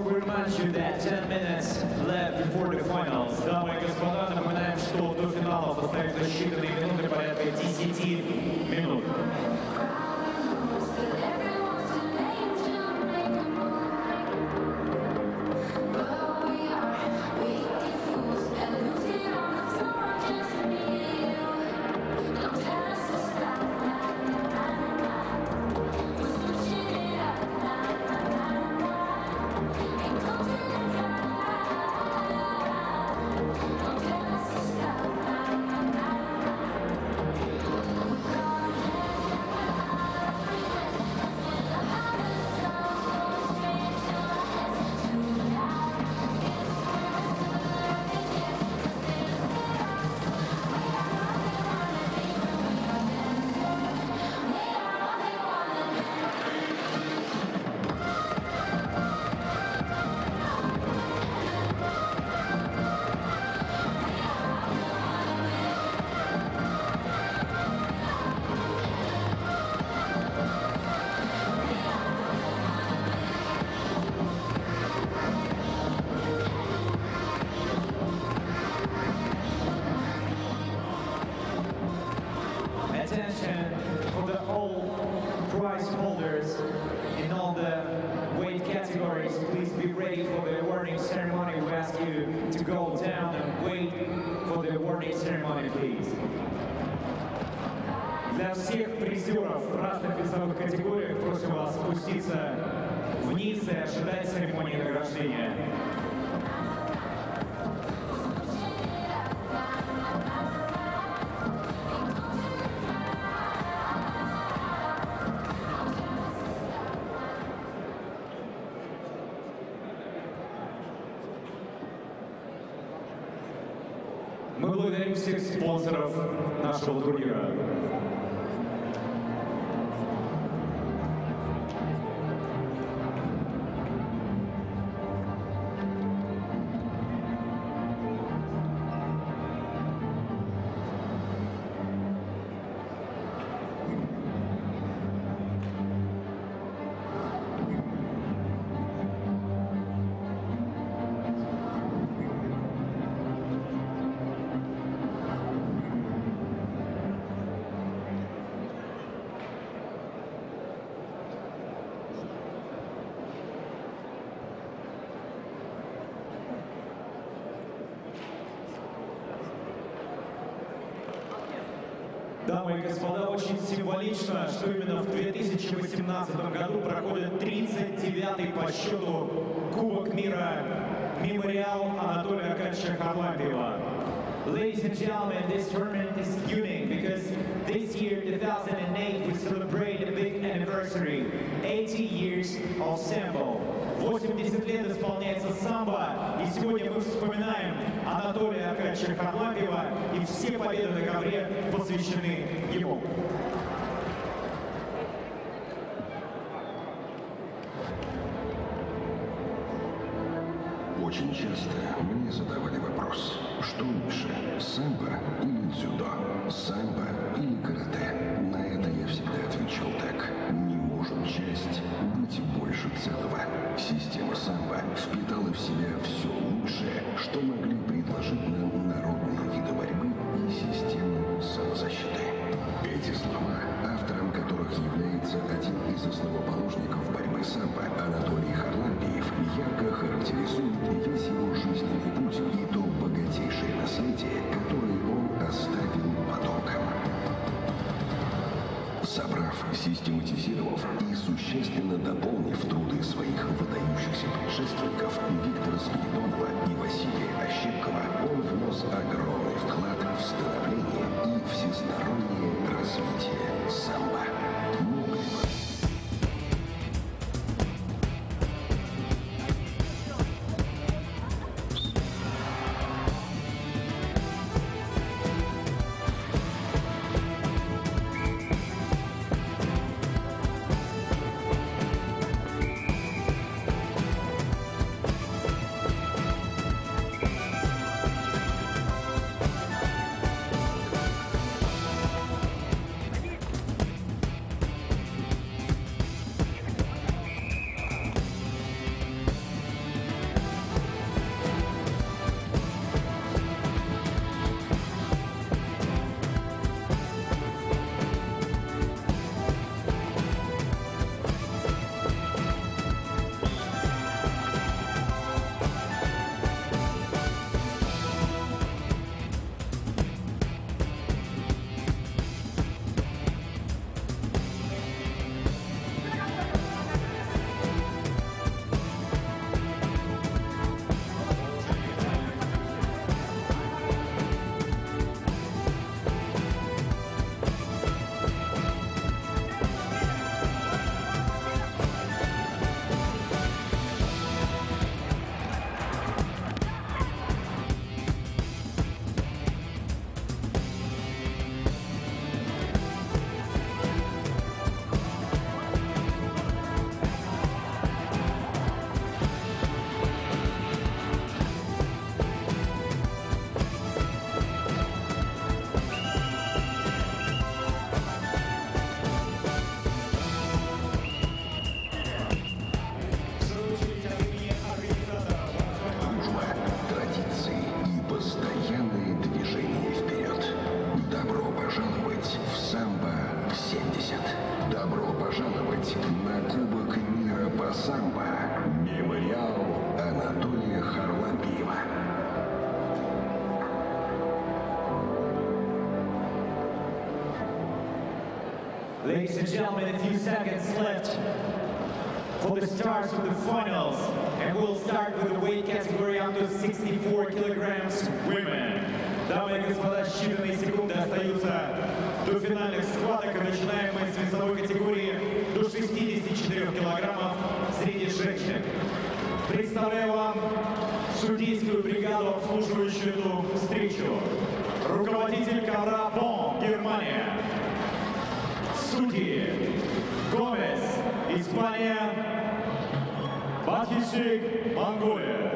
We remind you that 10 minutes left before the finals. Дамы и господа, напоминаем, что до финалов остаются считанные минуты, порядка 10 минут. Attention for the all prize holders in all the weight categories. Please be ready for the awarding ceremony. We ask you to go down and wait for the awarding ceremony, please. Для всех призеров в разных весовых категориях просим вас спуститься вниз и ожидать церемонии награждения. Мы благодарим всех спонсоров нашего турнира. Дамы и господа, очень символично, что именно в 2018 году проходит 39-й по счету Кубок мира «Мемориал» Анатолия Аркадьевича Kharlampiev. Ladies and gentlemen, this tournament is unique because this year, 2008, we celebrate a big anniversary, 80 years of Sambo. 80 лет исполняется самбо, и сегодня мы вспоминаем Анатолия Аркадьевича Kharlampiev, и все победы на ковре посвящены ему. Очень часто мне задавали вопрос, что лучше, самбо или дзюдо, самбо или карате. На это я всегда отвечал так: не может часть быть больше целого. Система самбо впитала в себя все лучшее, что могли предложить нам народные виды борьбы и системы самозащиты. Эти слова, автором которых является один из основоположников борьбы самбо, Анатолий Kharlampiev, ярко характеризует весь его жизненный путь и то богатейшее наследие, которое он оставил потомкам. Собрав Систематизировав и существенно дополнив труды своих выдающихся предшественников Виктора Спиридонова и Василия Ощепкова, он внес огромный вклад в становление и всестороннее развитие самбо. Добро пожаловать на Кубок мира по самбо. Мемориал Анатолия Харлампиева. Ladies and gentlemen, a few seconds left for the starts of the finals. And we'll start with the weight category under 64 kilograms women. Дамы и господа, считанные секунды остаются до финальных схваток. И начинаем мы с весовой категории до 64 килограммов среди женщин. Представляю вам судейскую бригаду, обслуживающую эту встречу. Руководитель ковра Бон, Германия. Судьи Гомес, Испания. Батхишик, Монголия.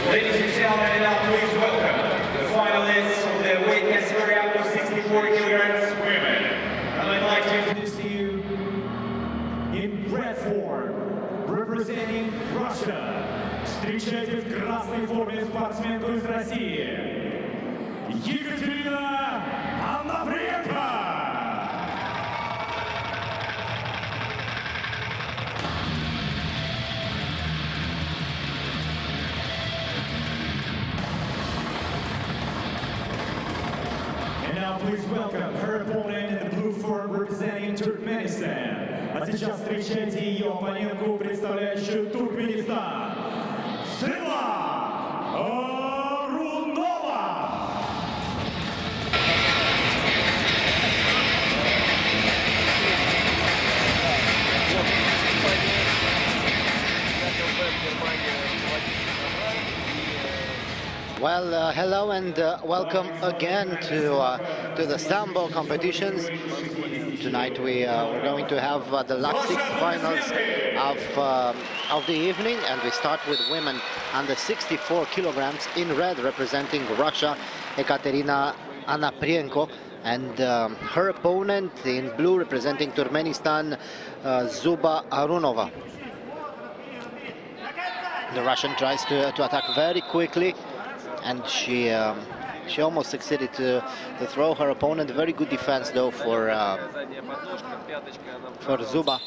Ladies and gentlemen, now please welcome the finalists of the weight category up to 64 kilograms women. And I'd like to introduce to you in red form, representing Russia. Встречайте в красной форме спортсменку из России, Екатерина Анаприенко. Now please welcome her opponent in the blue form representing Turkmenistan. А сейчас встречайте ее оппонентку, представляющую Туркменистан. Сила Арунова! While Well, hello and welcome again to the Sambo competitions. Tonight we're going to have the last 6 finals of the evening, and we start with women under 64 kilograms. In red, representing Russia, Ekaterina Anaprienko, and her opponent in blue, representing Turkmenistan, Zuba Arunova. The Russian tries to attack very quickly, and she almost succeeded to throw her opponent. Very good defense though for Zuba.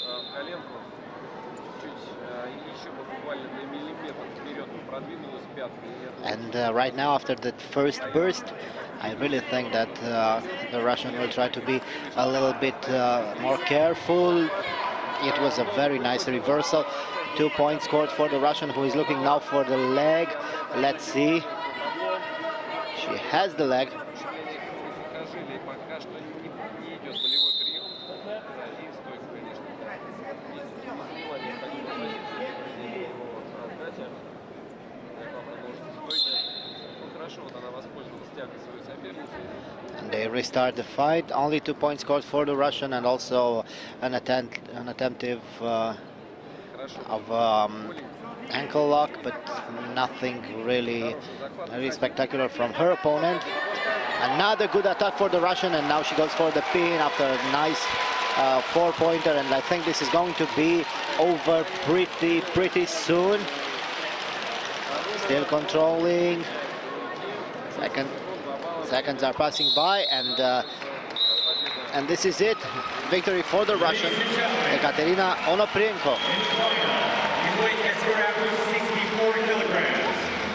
And right now, after that first burst, I really think that the Russian will try to be a little bit more careful. It was a very nice reversal. 2 points scored for the Russian, who is looking now for the leg. Let's see. She has the leg. And they restart the fight. Only 2 points scored for the Russian, and also an attemptive of ankle lock, but nothing really spectacular from her opponent. Another good attack for the Russian, and now she goes for the pin after a nice 4-pointer, and I think this is going to be over pretty soon. Still controlling. Seconds are passing by, and this is it. Victory for the Russian, Ekaterina Onoprienko.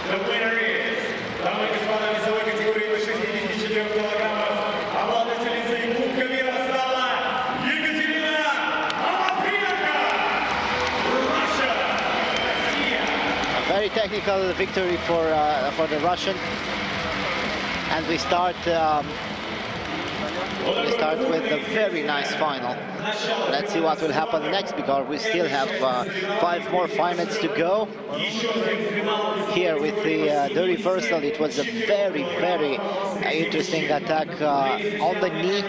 The winner is, дамы и господа, весовой категории до 64 килограммов, обладательницей Кубка мира стала Екатерина Anaprienko, Russia. A very technical victory for the Russian, and we start with a very nice final. Let's see what will happen next, because we still have 5 more finals to go. Here with the reversal, it was a very interesting attack on the knee,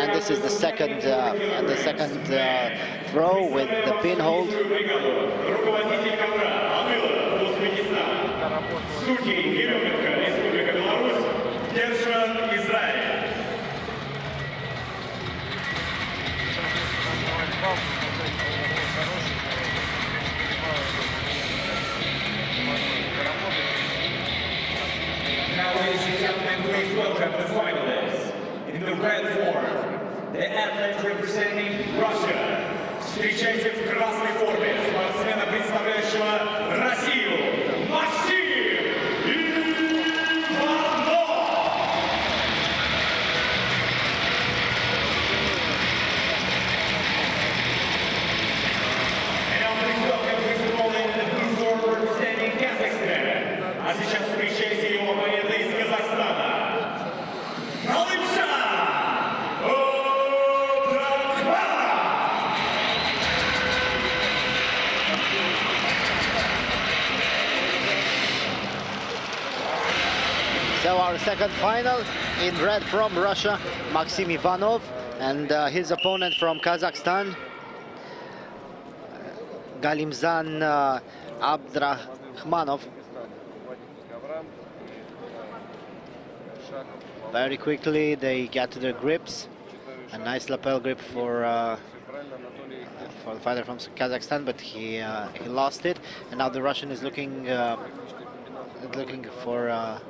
and this is the second throw with the pin hold. Now, ladies and gentlemen, please welcome the finalists. In the red form, the athlete representing Russia. Встречайте в красной форме спортсмена, представляющего Россию, Максим Иванов. And now please welcome his opponent in the blue form, representing Kazakhstan. А сейчас встречайте его оппонента из Казахстана. So our second final, in red from Russia, Maxim Ivanov, and his opponent from Kazakhstan, Galimzan Abdrahmanov. Very quickly they get to their grips. A nice lapel grip for the fighter from Kazakhstan, but he lost it, and now the Russian is looking for a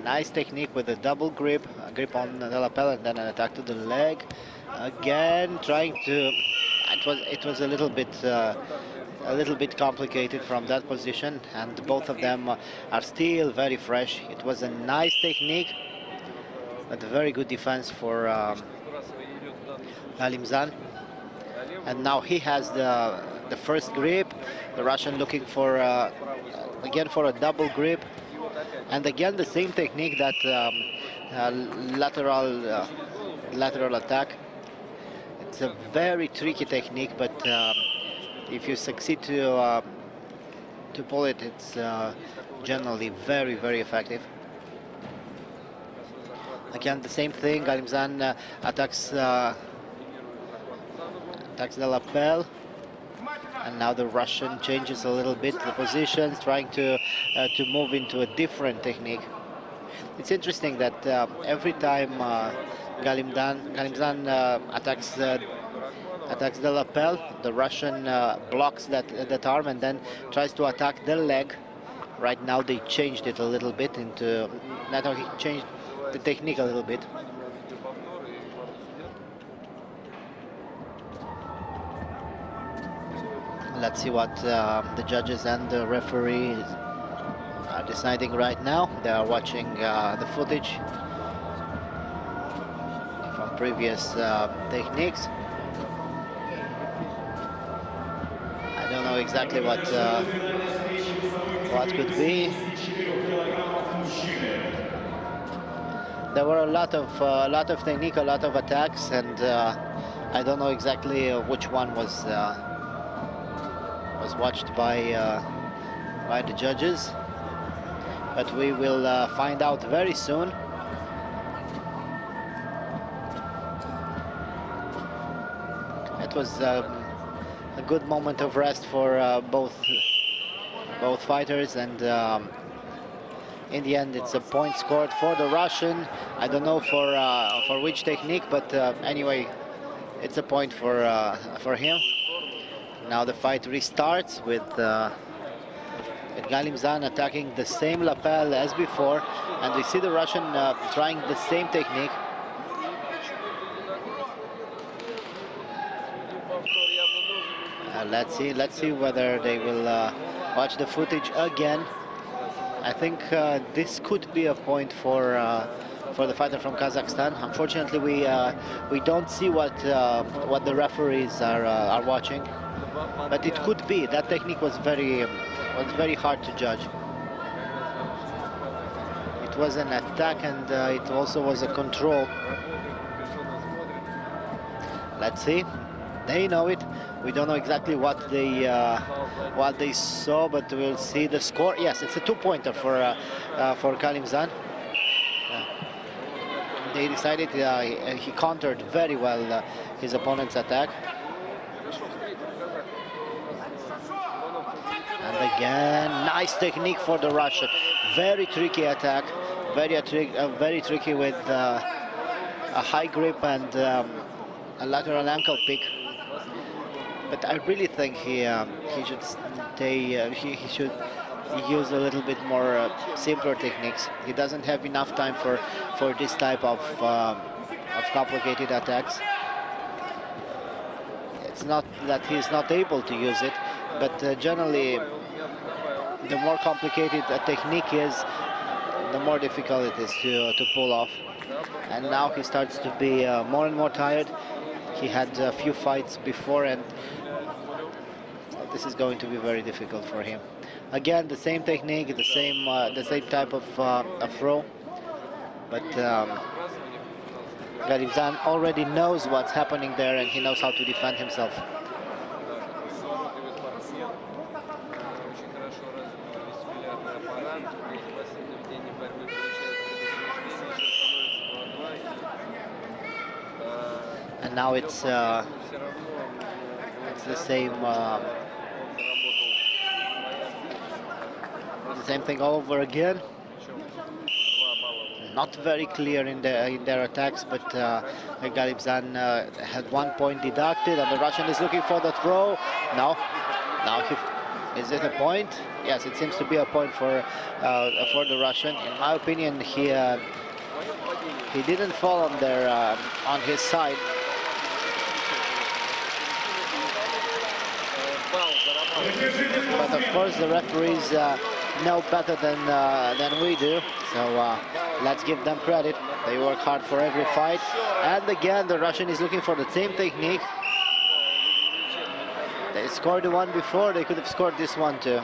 nice technique with a double grip, a grip on the lapel, and then an attack to the leg. Again, trying to. It was a little bit complicated from that position, and both of them are still very fresh. It was a nice technique, but a very good defense for Galimzan. And now he has the first grip. The Russian looking for again for a double grip, and again the same technique, that lateral attack. It's a very tricky technique, but if you succeed to to pull it, it's generally very, very effective. Again, the same thing. Galimzan attacks the lapel, and now the Russian changes a little bit the positions, trying to move into a different technique. It's interesting that every time Galimzan attacks the lapel, the Russian blocks that arm and then tries to attack the leg. Right now they changed it a little bit into, now he changed the technique a little bit. Let's see what the judges and the referee are deciding right now. They are watching the footage from previous techniques. I don't know exactly what could be. There were a lot of technique, a lot of attacks, and I don't know exactly which one was watched by the judges, but we will find out very soon. It was a good moment of rest for both fighters, and in the end it's a point scored for the Russian. I don't know for which technique, but anyway, it's a point for him. Now the fight restarts with Galimzan attacking the same lapel as before, and we see the Russian trying the same technique. Let's see whether they will watch the footage again. I think this could be a point for the fighter from Kazakhstan. Unfortunately, we don't see what the referees are watching, but it could be. That technique was very hard to judge. It was an attack, and it also was a control. Let's see. They know it. We don't know exactly what they saw, but we'll see the score. Yes, it's a two-pointer for Galimzan. They decided he countered very well his opponent's attack. And again, nice technique for the Russian. Very tricky attack, very tricky with a high grip and a lateral ankle pick. But I really think he should stay. He should use a little bit more simpler techniques. He doesn't have enough time for this type of complicated attacks. It's not that he's not able to use it, but generally, the more complicated a technique is, the more difficult it is to pull off. And now he starts to be more and more tired. He had a few fights before, and this is going to be very difficult for him. Again, the same technique, the same type of throw, but Galimzan already knows what's happening there, and he knows how to defend himself. And now it's the same thing all over again. Not very clear in their attacks, but Galimzan had 1 point deducted, and the Russian is looking for the throw. No, is it a point? Yes, it seems to be a point for the Russian. In my opinion, he didn't fall on his side. But of course, the referees know better than we do, so let's give them credit. They work hard for every fight. And again, the Russian is looking for the same technique. They scored the one before, they could have scored this one too.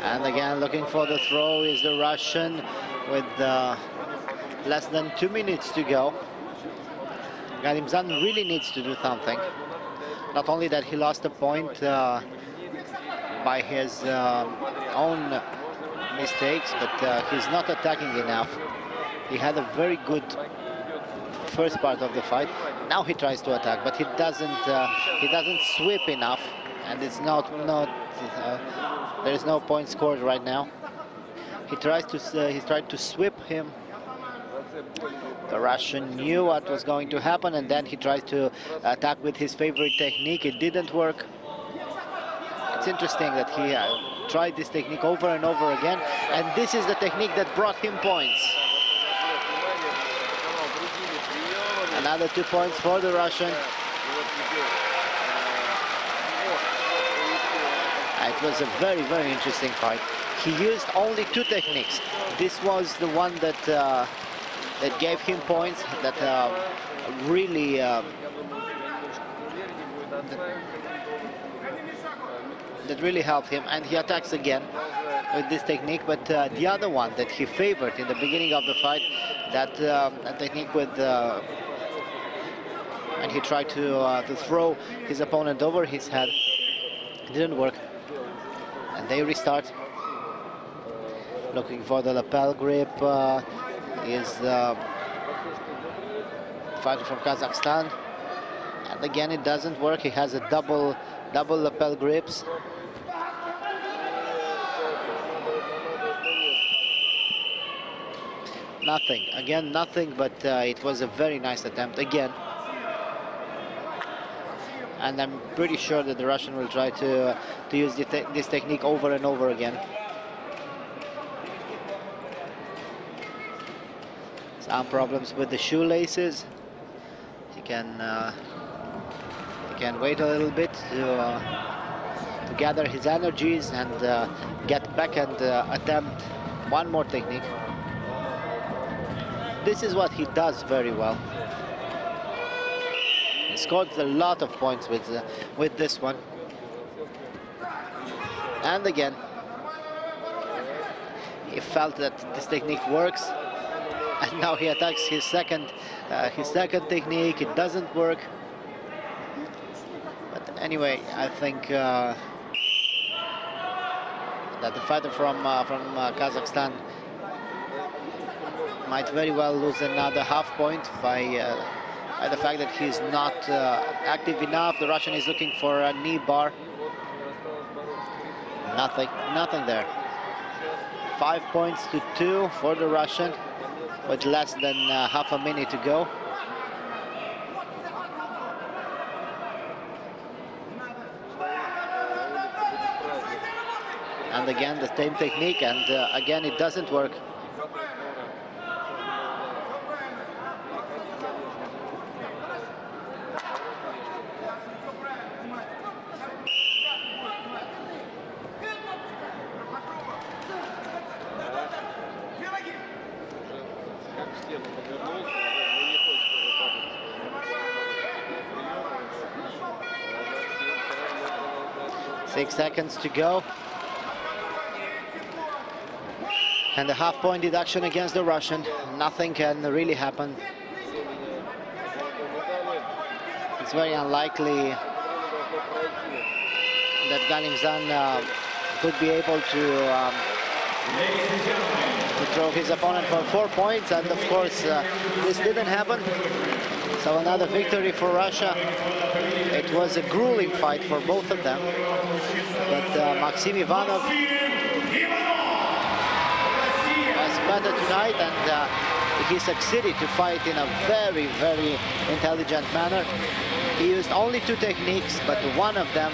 And again, looking for the throw is the Russian with less than 2 minutes to go. Kharlampiev really needs to do something. Not only that he lost a point by his own mistakes, but he's not attacking enough. He had a very good first part of the fight. Now he tries to attack, but he doesn't sweep enough, and it's not there is no point scored right now. He tried to sweep him. The Russian knew what was going to happen, and then he tried to attack with his favorite technique. It didn't work. It's interesting that he tried this technique over and over again, and this is the technique that brought him points. Another 2 points for the Russian. It was a very, very interesting fight. He used only 2 techniques. This was the one that that gave him points, that really that really helped him, and he attacks again with this technique. But the other one that he favored in the beginning of the fight, that technique with and he tried to throw his opponent over his head. It didn't work, and they restart. Looking for the lapel grip is the fighter from Kazakhstan, and again it doesn't work. He has a double lapel grips. Nothing, again nothing, but it was a very nice attempt again. And I'm pretty sure that the Russian will try to use this technique over and over again. Some problems with the shoelaces. He can wait a little bit to gather his energies and get back and attempt one more technique. This is what he does very well. He scored a lot of points with this one. And again, he felt that this technique works, and now he attacks his second technique. It doesn't work. But anyway, I think that the fighter from Kazakhstan might very well lose another half point by the fact that he's not active enough. The Russian is looking for a knee bar. Nothing there. 5 points to 2 for the Russian with less than half a minute to go. And again the same technique, and again it doesn't work. Six seconds to go. And the half-point deduction against the Russian. Nothing can really happen. It's very unlikely that Kharlampiev could be able to throw his opponent for 4 points, and of course this didn't happen. So another victory for Russia. It was a grueling fight for both of them, but Maxim Ivanov was better tonight, and he succeeded to fight in a very, very intelligent manner. He used only 2 techniques, but one of them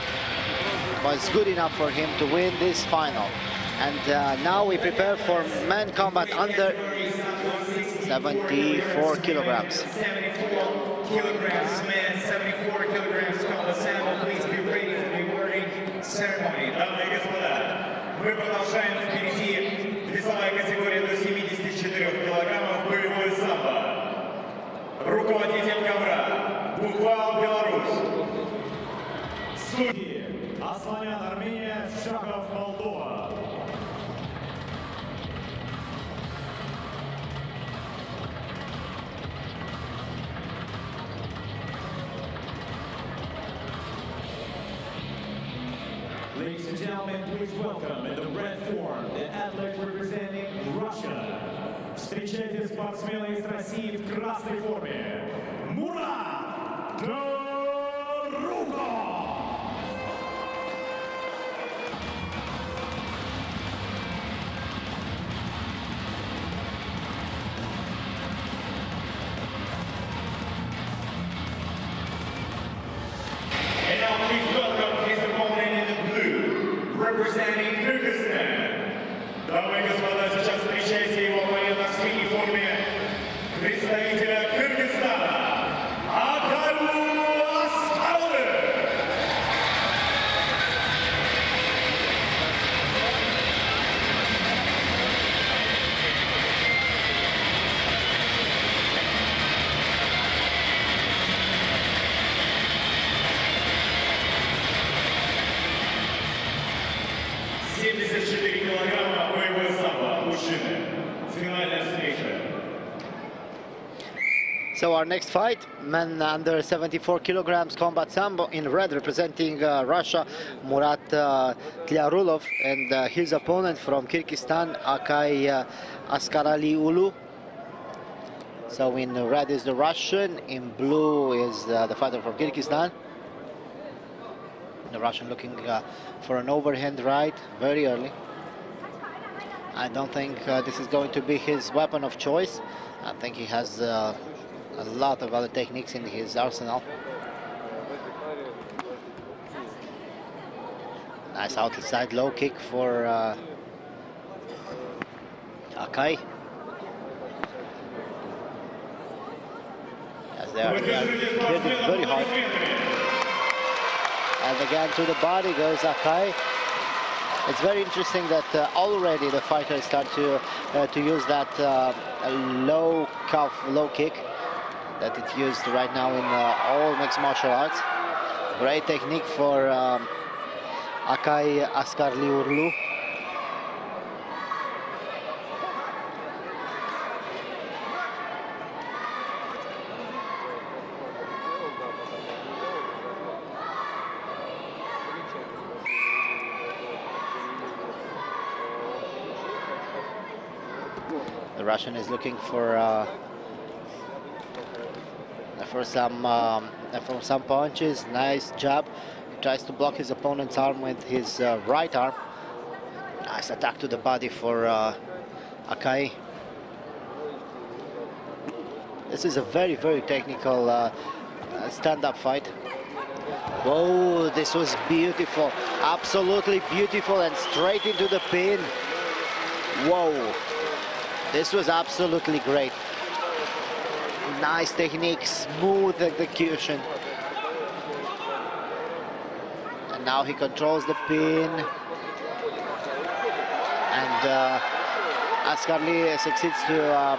was good enough for him to win this final. And now we prepare for men combat under 74 kilograms. 74 kilograms, men, 74 kilograms, called the Sambo. Please be ready for the awarding ceremony. Дамы и господа, мы продолжаем впереди весовая категория до 74 килограммов, боевой самбо. Руководитель ковра, Бухвал, Беларусь. Судьи. Асланян, Армения, Шахов, Молдова. Ladies and gentlemen, please welcome in the red form the athlete representing Russia. Встречайте спортсмена из России в красной форме. Мурат Доруко! And now please welcome his opponent in the blue, representing Kyrgyzstan. Дамы и господа, сейчас встречайте его в военно-морской форме представителя Кыргызстана Акалу Аскаловы. So our next fight, men under 74 kilograms combat sambo in red, representing Russia, Murat Tlyarulov, and his opponent from Kyrgyzstan, Akay Askaraliulu. So in red is the Russian, in blue is the fighter from Kyrgyzstan. The Russian looking for an overhand right very early. I don't think this is going to be his weapon of choice. I think he has a lot of other techniques in his arsenal. Nice outside low kick for Akay. Yes, they are hitting very hard. And again to the body goes Akay. It's very interesting that already the fighters start to use that low cuff, low kick that it's used right now in all mixed martial arts. Great technique for Akay Askaraliulu. The Russian is looking for some punches. Nice jab. He tries to block his opponent's arm with his right arm. Nice attack to the body for Akay. This is a very, very technical stand-up fight. Whoa, this was beautiful. Absolutely beautiful, and straight into the pin. Whoa. This was absolutely great. Nice technique, smooth execution. And now he controls the pin. And Askarali succeeds to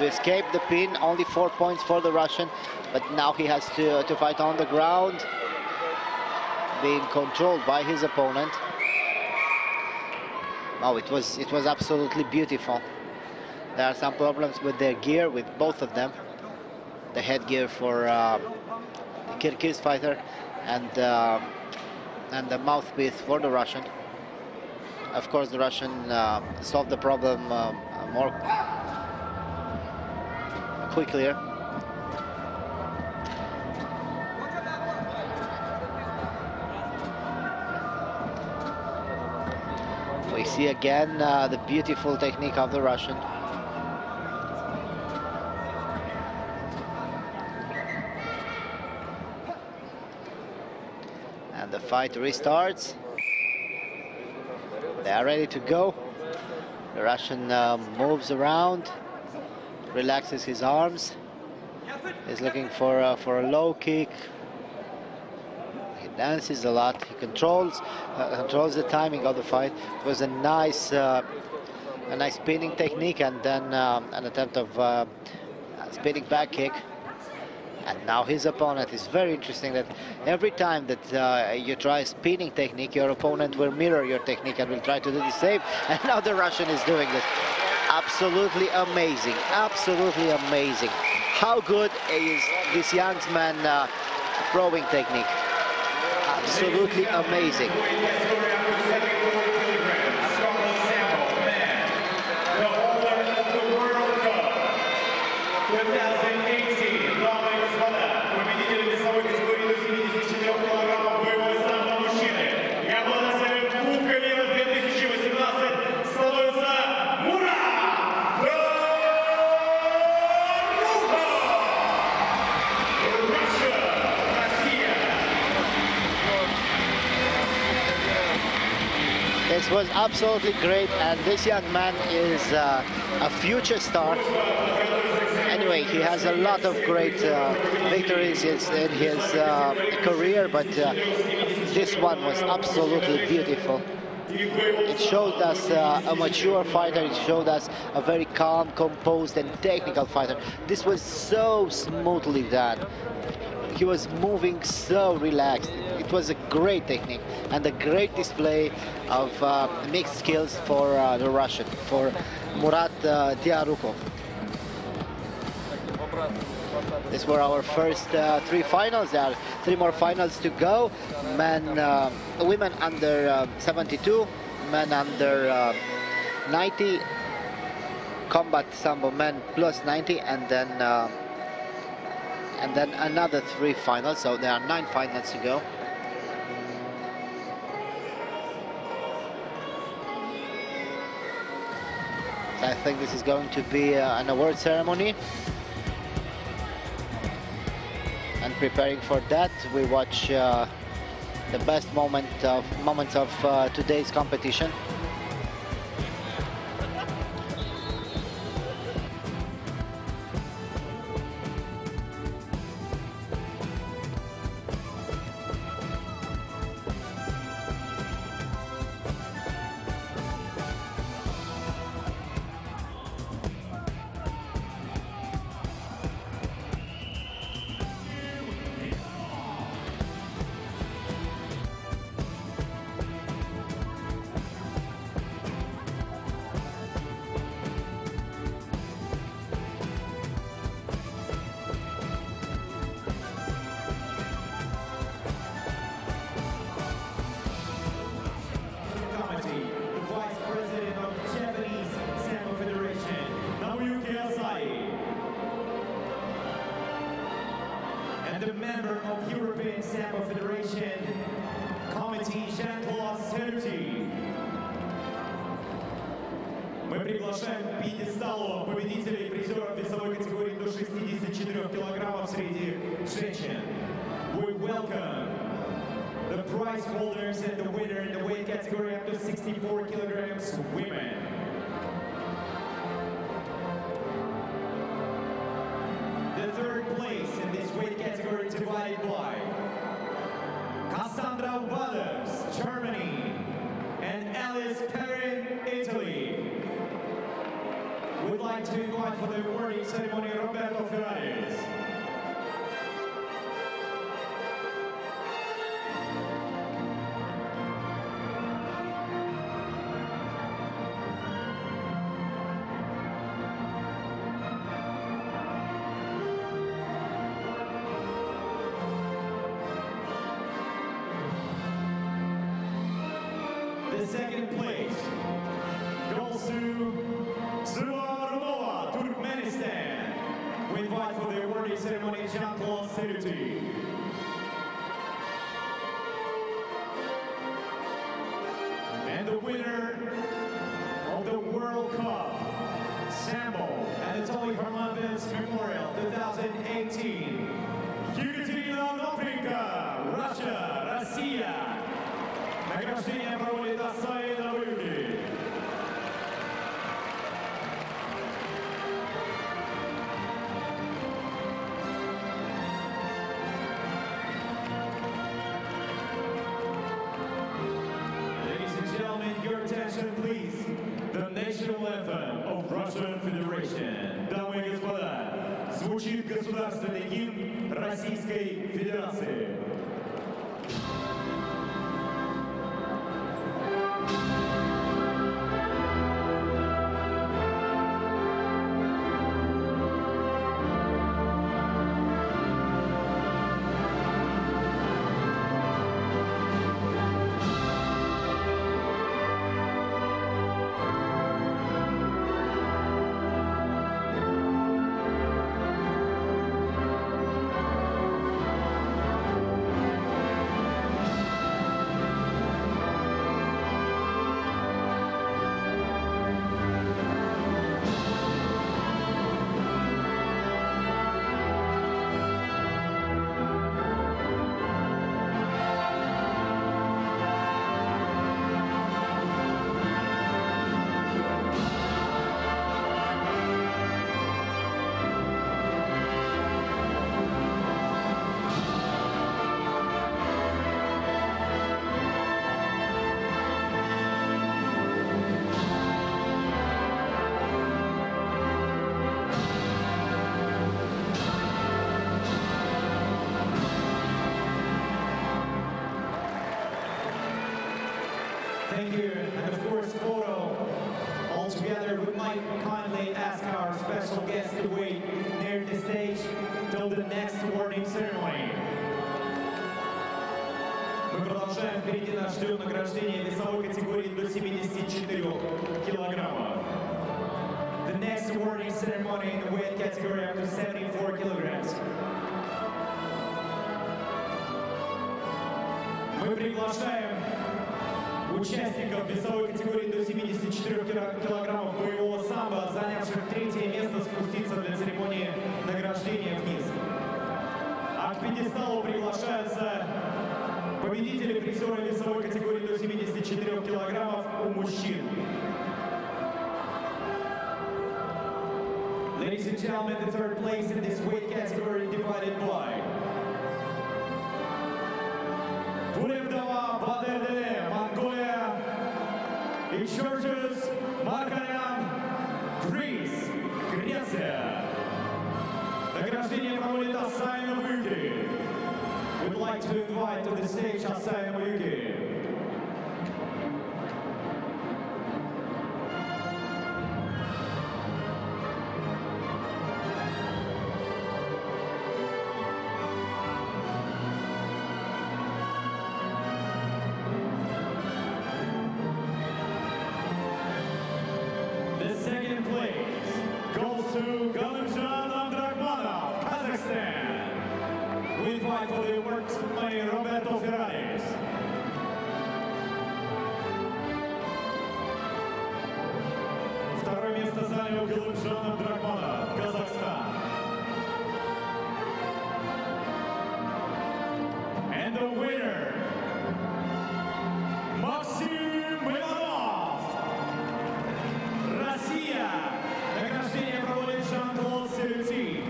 escape the pin. Only 4 points for the Russian, but now he has to fight on the ground, being controlled by his opponent. Oh, it was absolutely beautiful. There are some problems with their gear, with both of them. The headgear for the Kyrgyz fighter, and the mouthpiece for the Russian. Of course, the Russian solved the problem more quickly. We see again the beautiful technique of the Russian. And the fight restarts. They are ready to go. The Russian moves around, relaxes his arms. He's looking for a low kick. He dances a lot. He controls the timing of the fight. It was a nice spinning technique, and then an attempt of spinning back kick. And now his opponent is very interesting that every time that you try a spinning technique, your opponent will mirror your technique and will try to do the same. And now the Russian is doing this. Absolutely amazing, absolutely amazing. How good is this young man throwing technique? Absolutely amazing. This was absolutely great, and this young man is a future star. Anyway, he has a lot of great victories in his career, but this one was absolutely beautiful. It showed us a mature fighter, it showed us a very calm, composed and technical fighter. This was so smoothly done. He was moving so relaxed. It was a great technique and a great display of mixed skills for the Russian, for Murat Diarukov. These were our first 3 finals. There are 3 more finals to go. Women under 72, men under 90, combat sambo men plus 90, and then another 3 finals. So there are 9 finals to go. So I think this is going to be an award ceremony. And preparing for that, we watch the best moments of today's competition. And the member of European Sambo Federation Committee Jean-Claude Serti. Мы приглашаем к пьедесталу победителей и призеров весовой категории до 64 килограммов среди женщин. We welcome the prize holders and the winner in the weight category up to 64 kilograms women. The third place in this weight category divided by Cassandra Waters, Germany, and Alice Perrin, Italy. We'd like to invite for the awarding ceremony Roberto Ferraris. The second place goes to Zhuarnova, Turkmenistan. We invite for the awarding ceremony Jean-Claude Serti. And the winner of the World Cup, Sambo, and the Kharlampiev Memorial 2018, Екатерина Новенко, Russia, Россия. Награждение проводит Асаи Навыги. Ladies and gentlemen, your attention. государственный гимн Российской Федерации. Thank you, and of course, photo. All together, we might kindly ask our special guest to wait near the stage till the next awarding ceremony. Мы продолжаем, впереди нас ждет награждение весовой категории до 74 килограммов. The next awarding ceremony in the weight category up to 74 kilograms. Мы приглашаем участников весовой категории до 74 килограммов боевого самбо, занявших третье место, спуститься для церемонии награждения вниз. А к пьедесталу приглашаются победители, призеры весовой категории до 74 килограммов у мужчин. Ladies and gentlemen, the third place in this weight category divided by Mongolia, in Georgios Markaryan, Greece, Греция. Награждение проводит Асаина Муюки. We'd like to invite to the stage Asаina Muyuki. Второе место занял Галымжан Драгманов, Казахстан. And the winner, Максим Иванов, Россия. Награждение проводит Жан-Клод Селюти.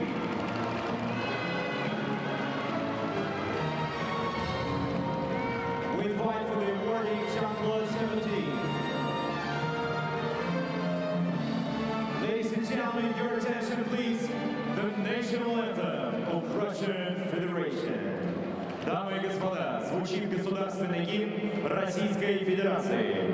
We invite for the awarding Jean-Claude Селюти. Ladies and gentlemen, your attention please, the national anthem of Russian Federation. Дамы и господа, звучит государственный гимн Российской Федерации.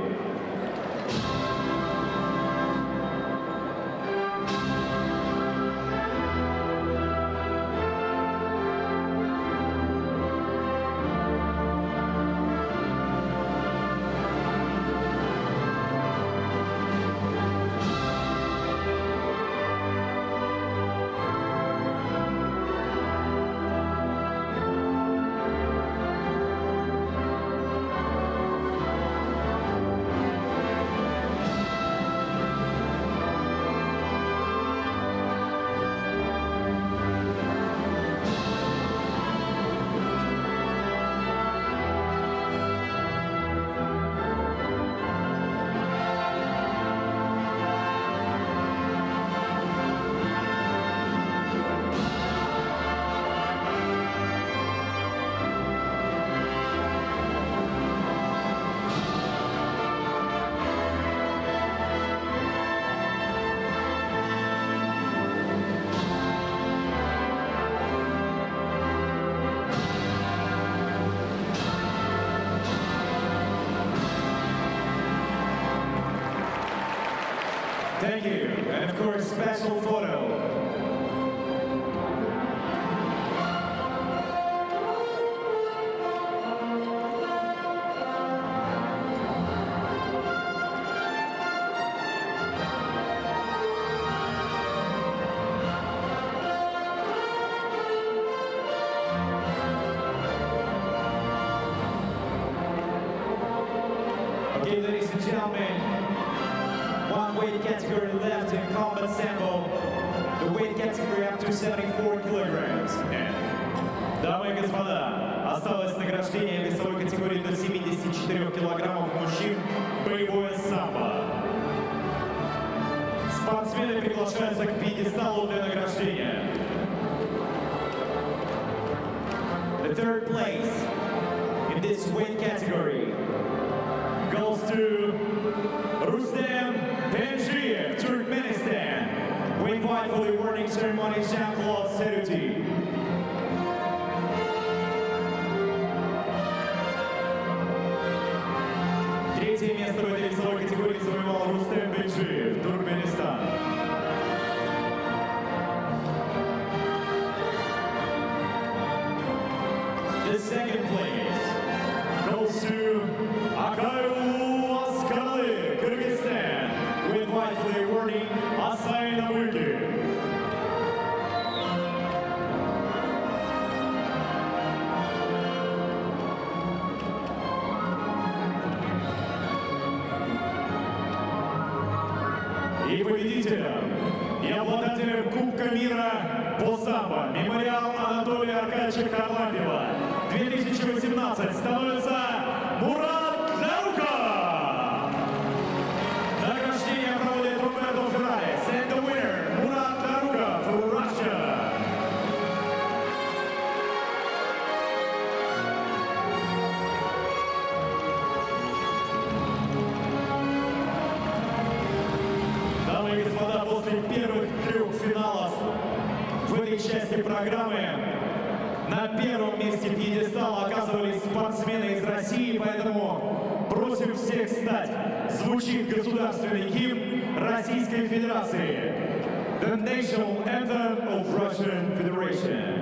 Thank you. And of course, special photo. Okay, ladies and gentlemen, one weight category left in combat Sambo, the weight category up to 74 kilograms. Дамы и господа, осталось награждение весовой категории до 74 килограммов мужчин боевое самбо. Спортсмены приглашаются к пьедесталу для награждения. The third place in this weight category goes to Rustem Penjiev, Turkmenistan. We invite for the awarding ceremony Jean-Claude Seruti. Третье место в этой весовой категории завоевал Рустем Пенджиев, Туркменистан. The second place goes to Akayu Askarali, Kyrgyzstan. We invite for the awarding Asay Namuki. И победителем и обладателем Кубка мира по самбо мемориал Анатолия Аркадьевича Карлапьева 2018 становится Мурат Лаука. Награждение проводит Роберто Феррарес. And the winner, Мурат Лаука from Russia. Дамы и господа, после первых трех финалов в этой части программы на первом месте пьедестала оказывались спортсмены из России, поэтому просим всех встать. Звучит государственный гимн Российской Федерации. The National Anthem of Russian Federation.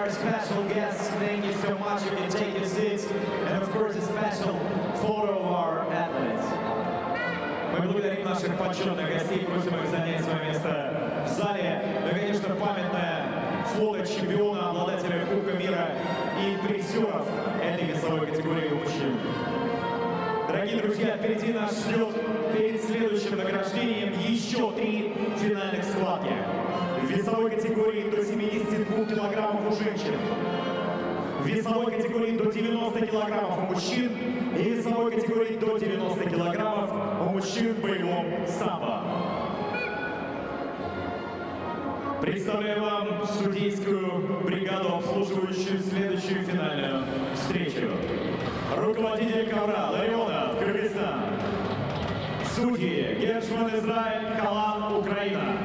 Special guests, thank you so much. You can take your seats, and of course a special photo of our athletes. Мы благодарим наших почетных гостей, просим их занять свое место в зале. Ну, конечно, памятное фото чемпиона, обладателя Кубка мира и призеров этой весовой категории мужчин. Дорогие друзья, впереди нас ждет перед следующим награждением еще 3 финальных схватки. В весовой категории до 72 килограммов у женщин, в весовой категории до 90 килограммов у мужчин и в весовой категории до 90 килограммов у мужчин в боевом самбо. Представляю вам судейскую бригаду, обслуживающую следующую финальную встречу. Руководитель ковра Ларионов, Кыргызстан. Судьи Гершман Израиль, Халан, Украина.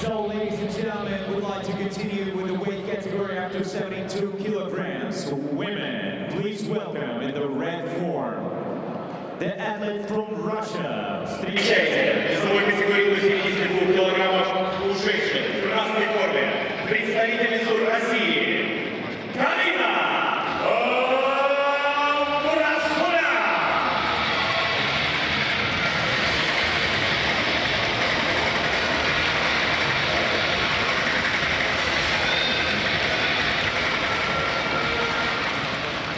So, ladies and gentlemen, we'd like to continue with the weight category up to 72 kilograms. Women, please welcome in the red form, the athlete from Russia. Встречайте, весовой категории до 72 килограммов у женщин в красной форме. Представительницу России Галина Бурасуля.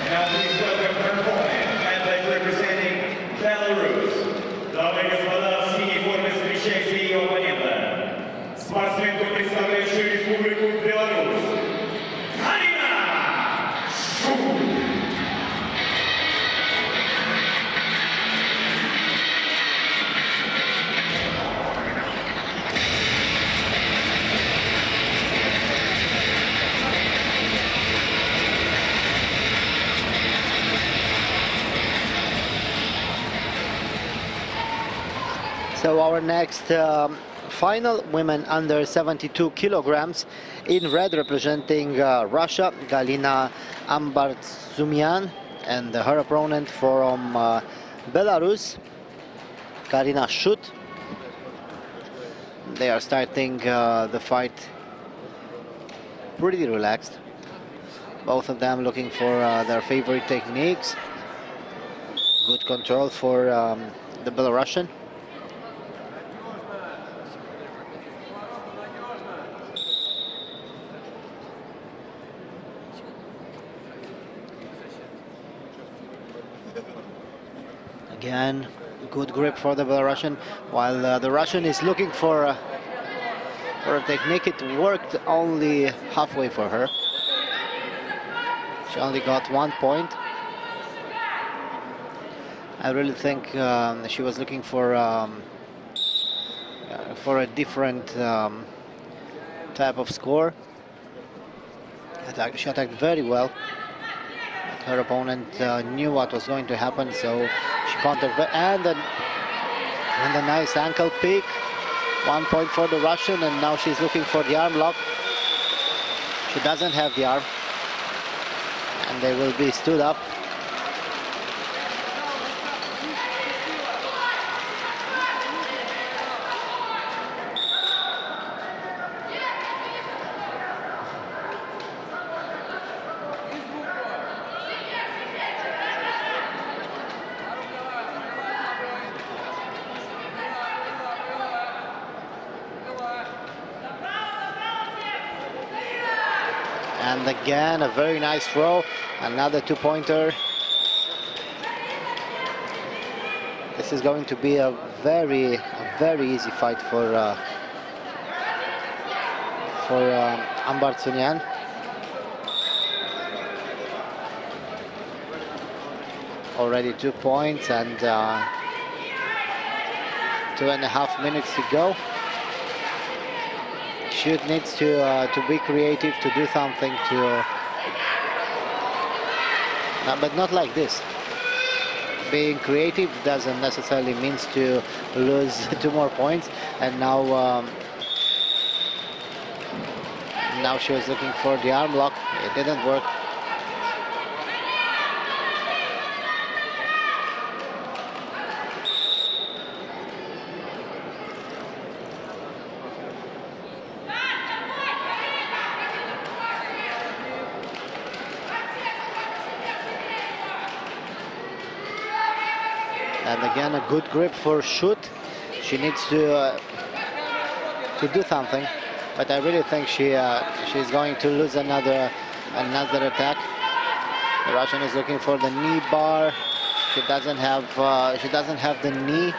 Now please welcome her opponent, athlete representing Belarus. Дамы и господа, в синей форме встречайте ее оппонента. Спортсменку, представляющую Республику Беларусь. Галина Шу. So our next final, women under 72 kilograms, in red representing Russia, Galina Ambartsumian, and her opponent from Belarus, Karina Shut. They are starting the fight pretty relaxed. Both of them looking for their favorite techniques. Good control for the Belarusian. Again, good grip for the Belarusian, while the Russian is looking for a technique. It worked only halfway for her. She only got 1 point. I really think she was looking for a different type of score. She attacked very well. Her opponent knew what was going to happen, so she countered, and a nice ankle pick. 1 point for the Russian, and now she's looking for the arm lock. She doesn't have the arm, and they will be stood up. And again, a very nice throw, another 2-pointer. This is going to be a very easy fight for Ambartsumian. Already 2 points and 2.5 minutes to go. Shut needs to be creative, to do something, but not like this. Being creative doesn't necessarily means to lose 2 more points. And now she was looking for the arm lock. It didn't work. And again, a good grip for Shut. She needs to do something, but I really think she's going to lose another attack. The Russian is looking for the knee bar. She doesn't have the knee.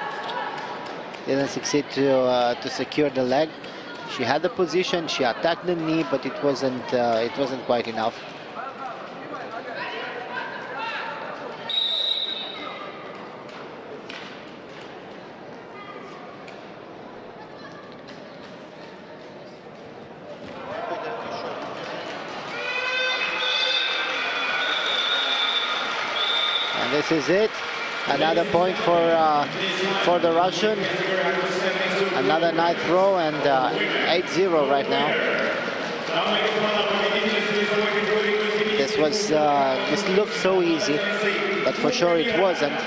Didn't succeed to secure the leg. She had the position. She attacked the knee, but it wasn't quite enough. This is it. Another point for the Russian. Another nice throw, and 8-0 right now. This looked so easy, but for sure it wasn't.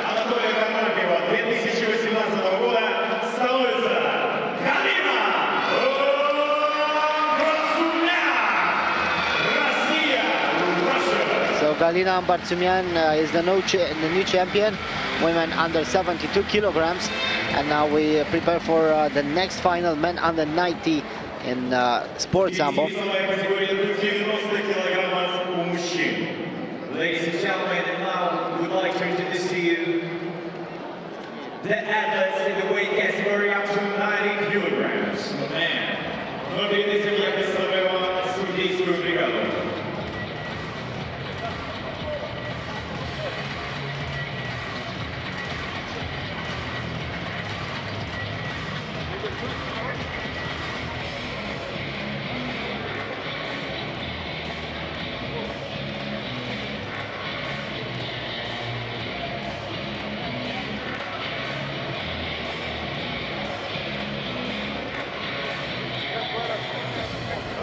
So Galina Bartsumyan is the new champion, women under 72 kilograms. And now we prepare for the next final, men under 90 in sports sambo. Ladies and gentlemen, and now we'd like to introduce to you the athletes in the weight category up to 90 kilograms. Man, я представляю вам судейскую бригаду.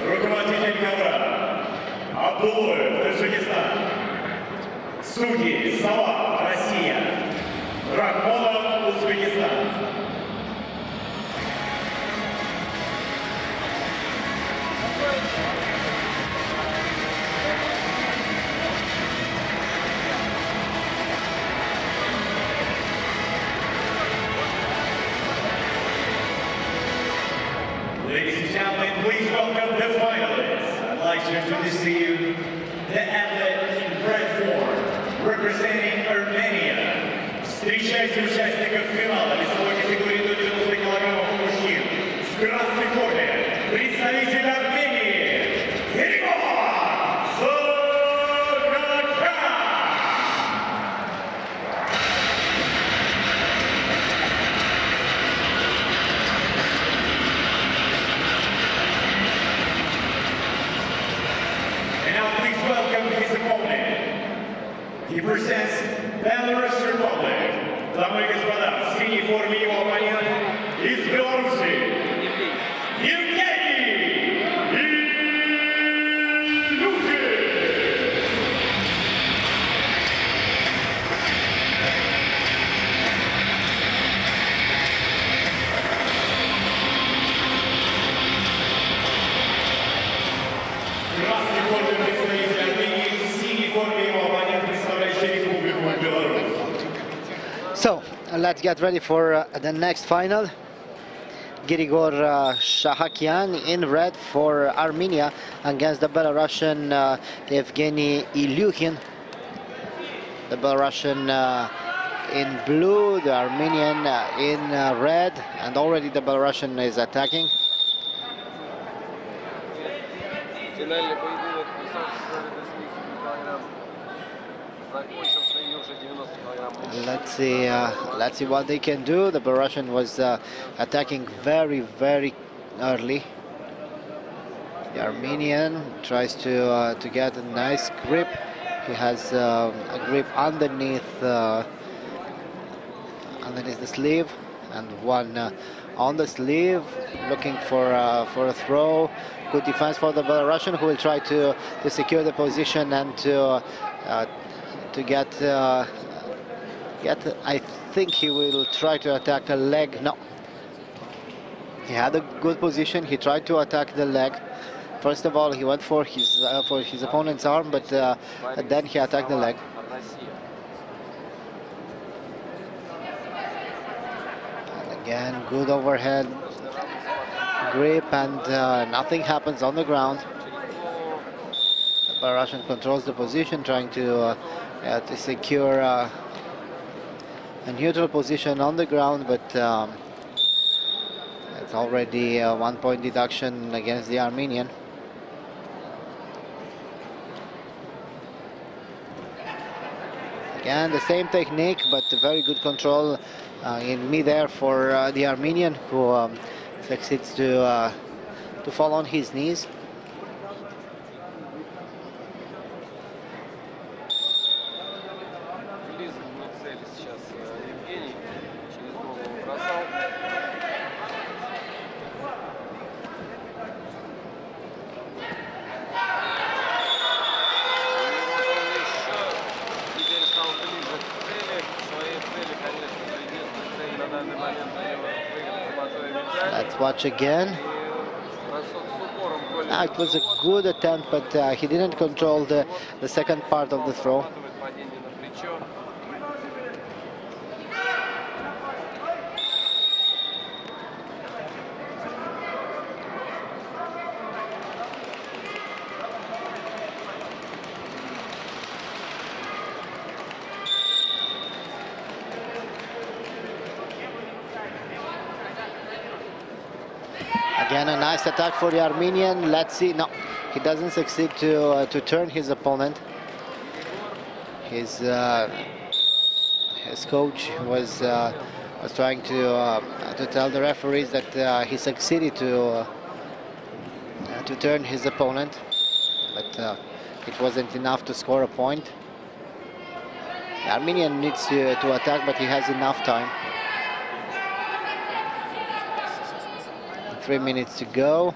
Руководитель ковра Абдуллоев, Таджикистан. Судьи Сава, Россия. Рахмонов, Узбекистан. Ladies and gentlemen, please welcome the finalists. I'd like to introduce to you the athlete in red form, representing Armenia. Встречайте участников финала весовой категории до 90 килограммов у мужчин. В красной форме представитель Армении Григор Сорокян. He presents Belarus Republic. Дамы и господа, в синей форме его оппонент из Беларуси. Евгений Илюхин. Красный форме представитель Армении, в синей форме его оппонент, представляющий Республику Беларусь. So let's get ready for the next final. Grigor Shahakian in red for Armenia against the Belarusian Evgeny Ilyukhin. The Belarusian in blue, the Armenian in red, and already the Belarusian is attacking. Let's see what they can do. The Belarusian was attacking very early. The Armenian tries to get a nice grip. He has a grip underneath the sleeve, and one on the sleeve, looking for a throw. Good defense for the Belarusian, who will try to secure the position and to get. I think he will try to attack a leg. No, he had a good position. He tried to attack the leg. First of all, he went for his opponent's arm, but then he attacked the leg. And again, good overhead grip, and nothing happens on the ground. The Belarusian controls the position, trying to secure a neutral position on the ground, but it's already a 1-point deduction against the Armenian. Again, the same technique, but very good control in midair for the Armenian, who succeeds to fall on his knees. watch again. It was a good attempt, but he didn't control the second part of the throw. Again, a nice attack for the Armenian. Let's see. No, he doesn't succeed to turn his opponent. His coach was trying to tell the referees that he succeeded to turn his opponent, but it wasn't enough to score a point. The Armenian needs to attack, but he has enough time. 3 minutes to go.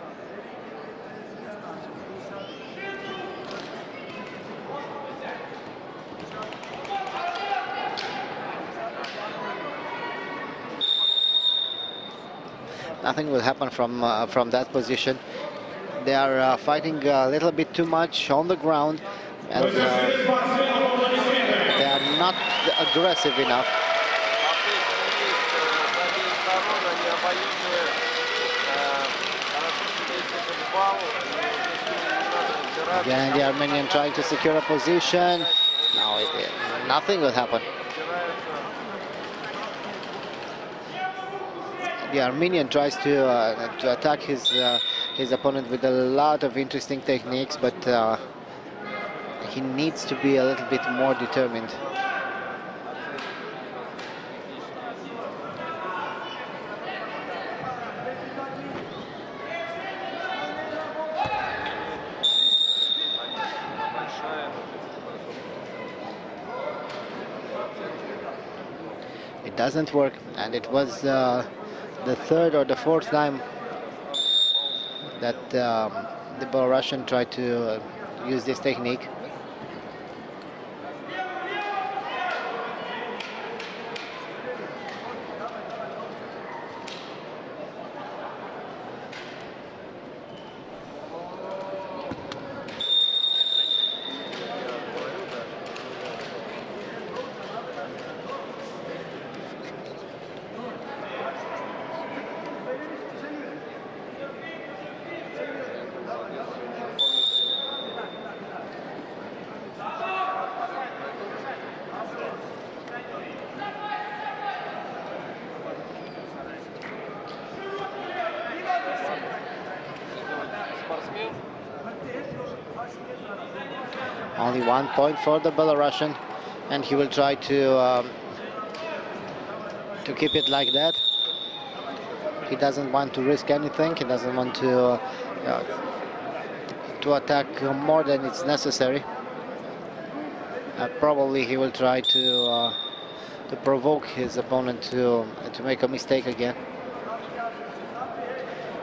Nothing will happen from that position. They are fighting a little bit too much on the ground, and they are not aggressive enough. Again, the Armenian trying to secure a position. No, nothing will happen. The Armenian tries to attack his opponent with a lot of interesting techniques, but he needs to be a little bit more determined. It doesn't work, and it was the third or the fourth time that the Belarusian tried to use this technique. Only 1 point for the Belarusian, and he will try to keep it like that. He doesn't want to risk anything. He doesn't want to attack more than it's necessary. Probably he will try to provoke his opponent to make a mistake again.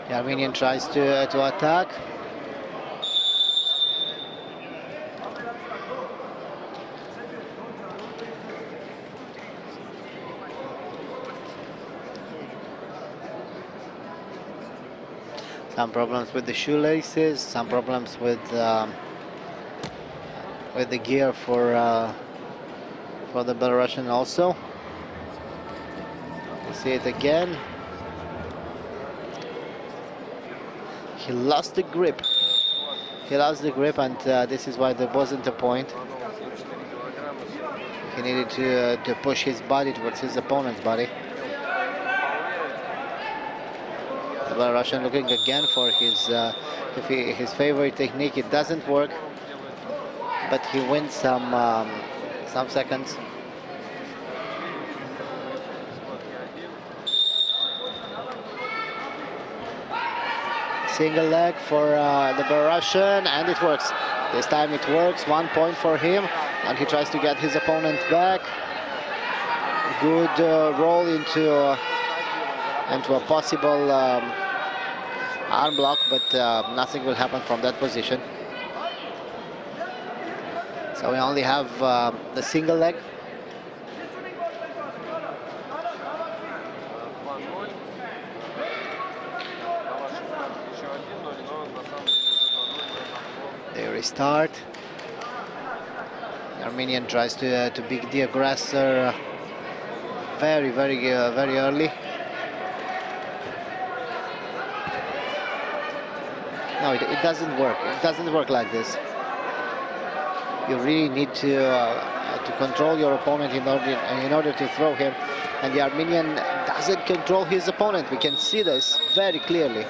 The Armenian tries to attack. Some problems with the shoelaces, some problems with the gear for the Belarusian also. You see it again. He lost the grip. He lost the grip, and this is why there wasn't a point. He needed to push his body towards his opponent's body. The Belarusian looking again for his favorite technique. It doesn't work, but he wins some seconds. Single leg for the Belarusian, and it works. This time it works. 1 point for him, and he tries to get his opponent back. Good roll into a possible arm block, but nothing will happen from that position. So we only have the single leg. They restart. The Armenian tries to beat the aggressor very early. No, it doesn't work. It doesn't work like this. You really need to control your opponent in order to throw him, and the Armenian doesn't control his opponent. We can see this very clearly.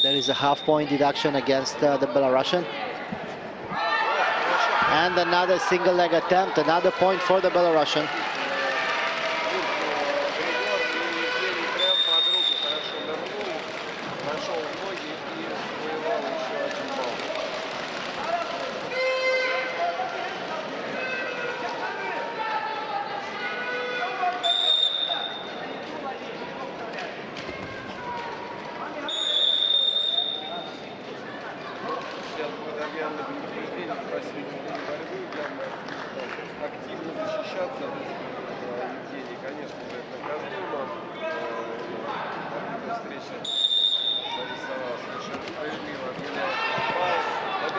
There is a half-point deduction against the Belarusian. And another single leg attempt, another point for the Belarusian.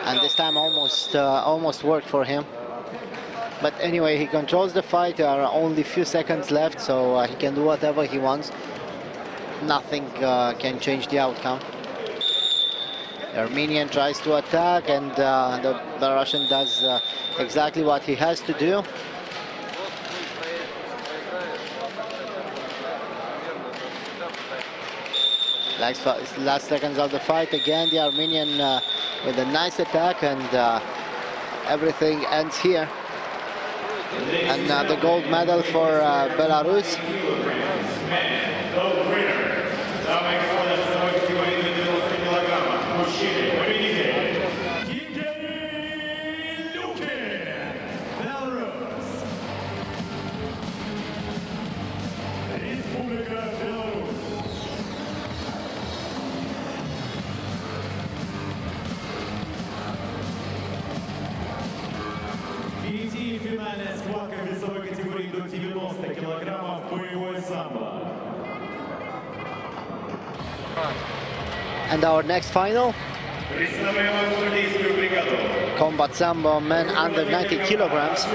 And this time almost worked for him. But anyway, he controls the fight. There are only a few seconds left, so he can do whatever he wants. Nothing can change the outcome. The Armenian tries to attack, and the Belarusian does exactly what he has to do. Last seconds of the fight, again the Armenian with a nice attack, and everything ends here. And the gold medal for Belarus. Впереди финальная схватка в весовой категории до 90 килограммов боевой самбо. And our next final, combat sambo men under 90 kilograms.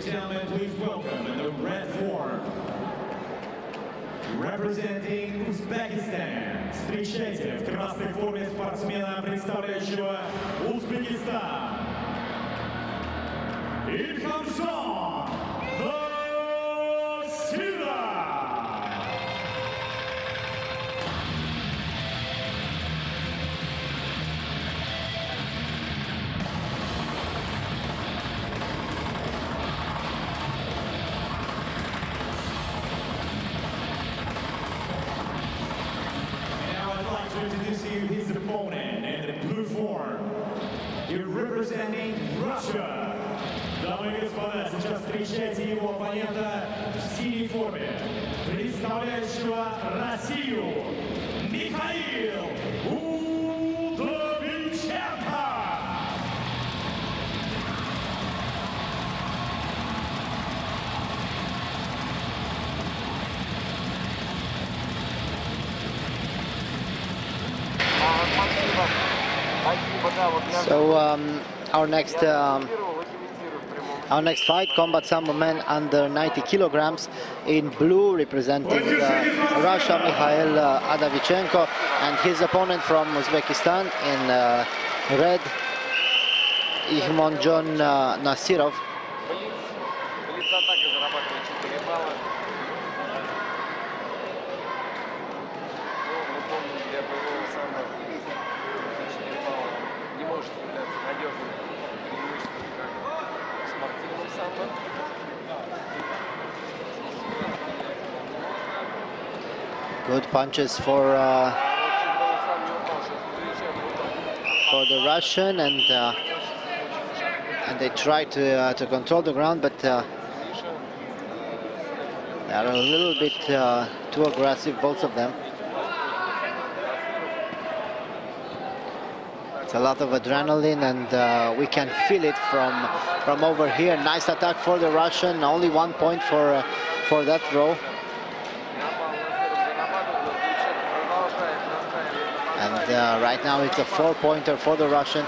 Gentlemen, please welcome in the red form, representing Uzbekistan. Встречайте в красной форме спортсмена, представляющего Узбекистан, Ilhamjon Nasirov. His opponent in the blue form. You're representing Russia. Дамы и господа, сейчас встречайте его оппонента в синей форме, представляющего Россию, Михаил Удовиченко. So our next fight, combat sambo men under 90 kilograms. In blue, representing Russia, Mikhail Udovichenko, and his opponent from Uzbekistan in red, Ilhamjon Nasirov. Надежным преимуществом, как спортивным. Good punches for the Russian, and they try to control the ground, but they are a little bit too aggressive, both of them. It's a lot of adrenaline, and we can feel it from over here. Nice attack for the Russian. Only 1 point for that throw. And right now it's a 4-pointer for the Russian,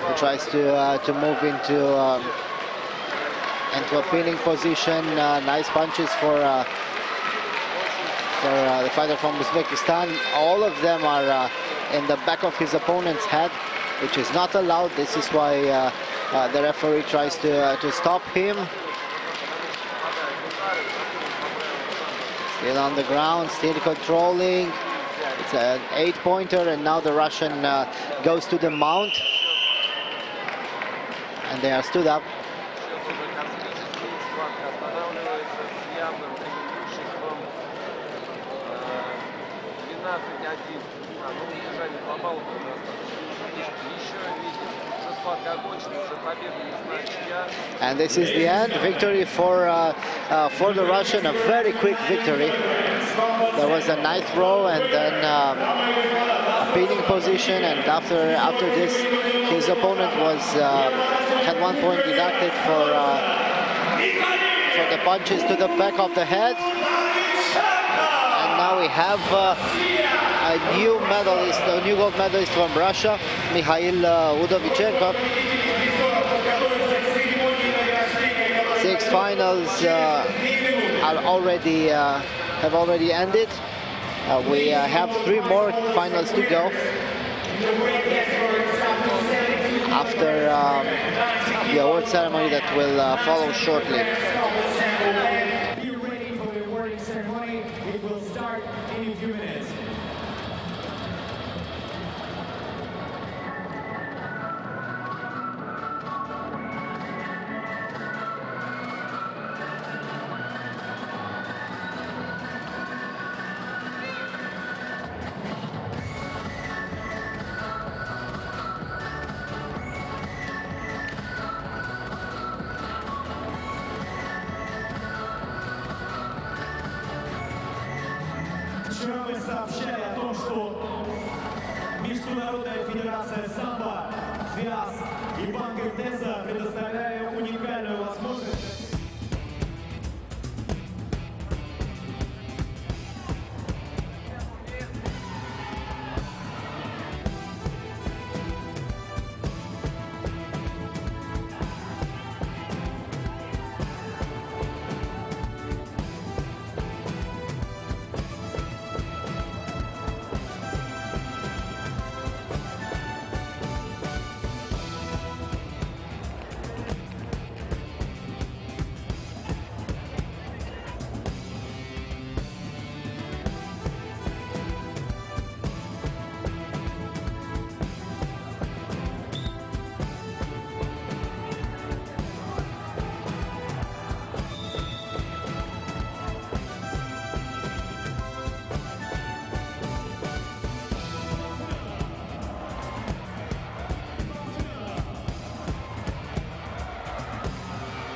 who tries to move into a pinning position. Nice punches for the fighter from Uzbekistan. All of them are in the back of his opponent's head, which is not allowed. This is why the referee tries to stop him. Still on the ground, still controlling. It's an 8-pointer, and now the Russian goes to the mount, and they are stood up. And this is the end. Victory for the Russian. A very quick victory. There was a nice throw, and then a pinning position, and after this, his opponent had 1 point deducted for the punches to the back of the head. And now we have a new medalist, a new gold medalist from Russia, Mikhail Udovichenko. 6 finals have already ended. We have 3 more finals to go after the award ceremony that will follow shortly. Be ready for the awarding ceremony. It will start in a few minutes. Вчера мы сообщали о том, что Международная федерация самбо, ФИАС и Банк МТС предоставляют уникальную возможность.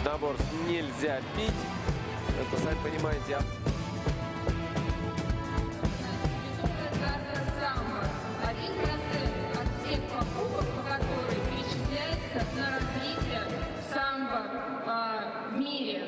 Набор нельзя пить. Это, сами понимаете, Самбо. 1% от всех покупок, по которой перечисляется на развитие самбо в мире.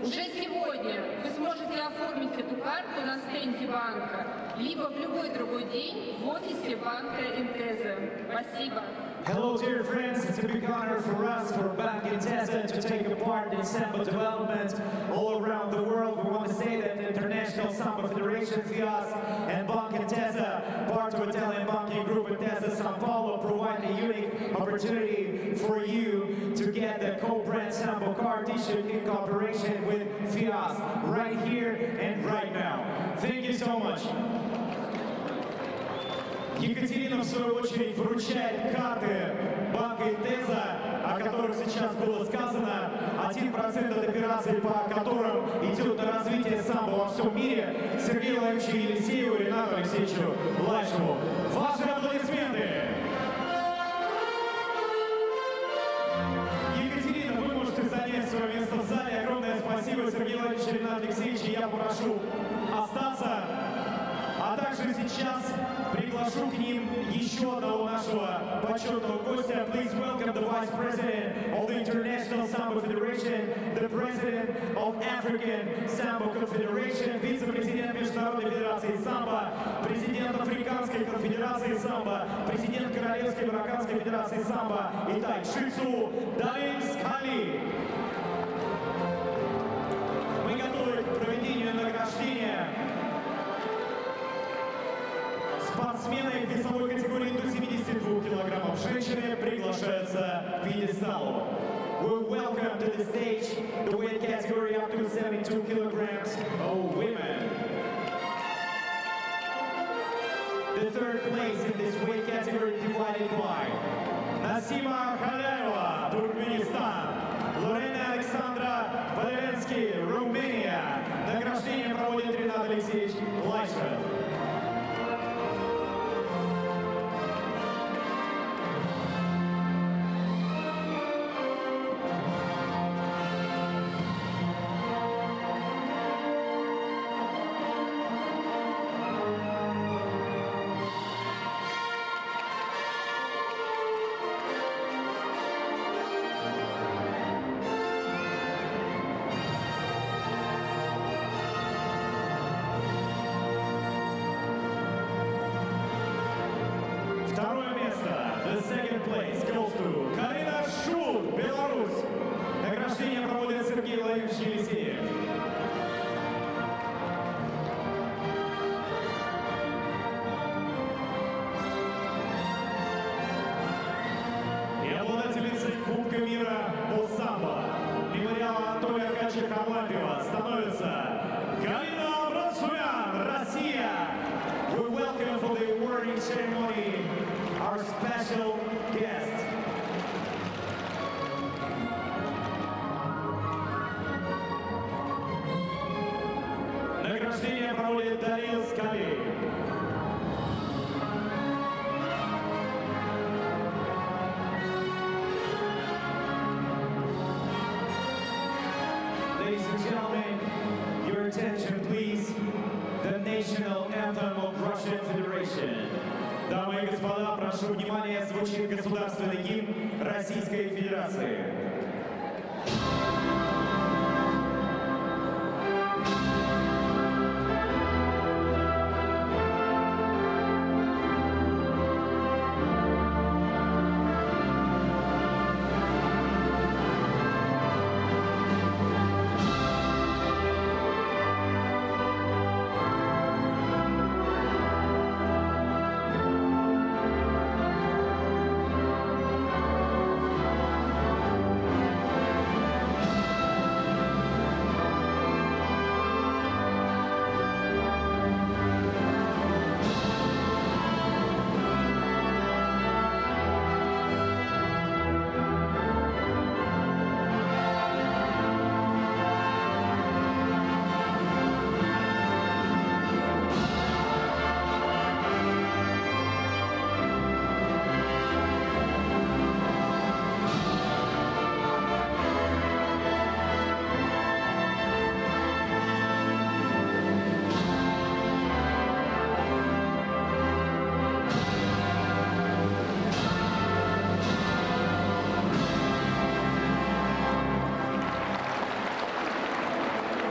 Уже сегодня вы сможете оформить эту карту на стенде банка, либо в любой другой день в офисе банка МТС. Спасибо. Hello dear friends, it's a big honor for us, for Bank Intesa, to take a part in Sambo development all around the world. We want to say that the International Sambo Federation, FIAS, and Bank Intesa, part of Italian banking group Intesa São Paulo, provide a unique opportunity for you to get the co-brand Sambo card issued in cooperation with FIAS right here and right now. Thank you so much. Екатерина, в свою очередь, вручает карты Банка Intesa, о которых сейчас было сказано. 1% от операций, по которым идет на развитие самбо во всем мире, Сергею Владимировичу Елисееву и Ренату Алексеевичу Лайшеву. Ваши аплодисменты! Екатерина, вы можете занять свое место в зале. Огромное спасибо, Сергей Владимирович и Ренат Алексеевич. Я попрошу остаться. А также сейчас приглашу к ним еще одного нашего почетного гостя. Please welcome the Vice President of the International Sambo Federation, the President of African Sambo Confederation, вице-президент Международной Федерации Самбо, президент Африканской Конфедерации Самбо, президент Королевской Марокканской Федерации Самбо и Тай Шицу Далин Скали. Мы готовы к проведению награждения спортсмены весовой категории до 72 килограммов. Женщины приглашаются к пьедесталу. We welcome to the stage the weight category up to 72 kilograms of women. The third place in this weight category divided by Насима Халяева, Туркменистан, Лорена Александра Подоленский, Румыния. Награждение проводит Ренат Алексеевич Лайшев. Второе место. The second place goes to Карина Шут, Беларусь. Награждение проводит Сергей Владимирович Елисеев. И обладательницей Кубка мира по самбо мемориала Анатолия Аркадьевича Кharlampieва становится Галина Брацуян, Россия. We welcome for the awarding ceremony our special guest. Награждение проводит Далин Скали. Ladies and gentlemen, your attention please. The national anthem of Russian Federation. Дамы и господа, прошу внимания, звучит государственный гимн Российской Федерации.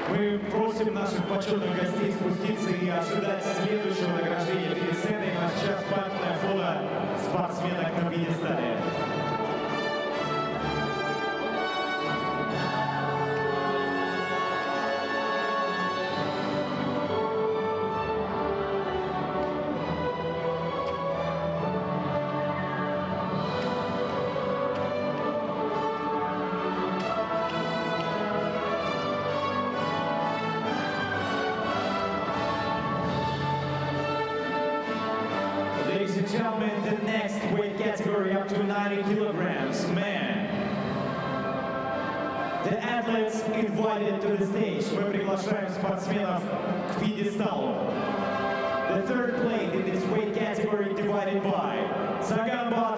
Мы просим наших почетных гостей спуститься и ожидать следующего награждения перед сценой. У нас сейчас памятное фото спортсменок на пьедестале. Ladies and gentlemen, the next weight category up to 90 kilograms, men. The athletes invited to the stage. Мы приглашаем спортсменов к пьедесталу. The third place in this weight category divided by Sambo,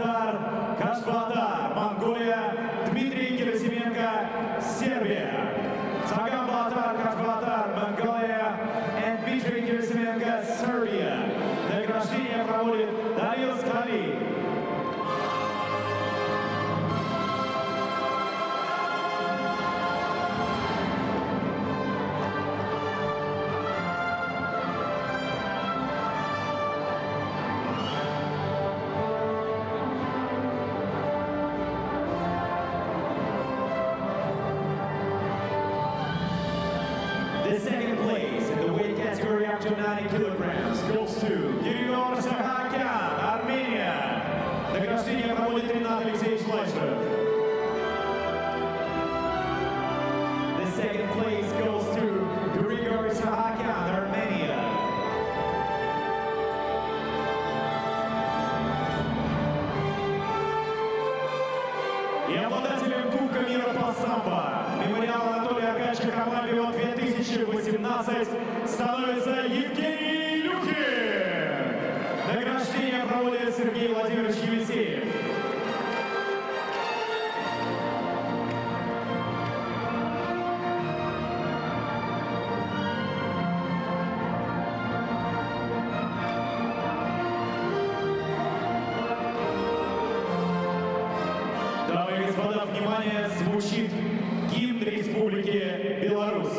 Kashbatar, Mongolia, Dmitry Gerasimenko, Serbia. Sambo, Kashbatar, Mongolia, and Dmitry Gerasimenko, Serbia. Награждение проводит Данил Скали. The second place in the weight category up to 90 kilograms goes to Kirill Sahakyan, Armenia. Награждение проводит Ренат Алексеевич Лайшев. The second place goes to Kirill Sahakyan, Armenia. И обладателем Кубка мира по самбо, мемориал Анатолия Аркадьевича Карлапьева 2018 становится Евгений Люхин. Награждение проводит Сергей Владимирович Елисеев. Дамы и господа, внимание, звучит гимн Республики Беларусь.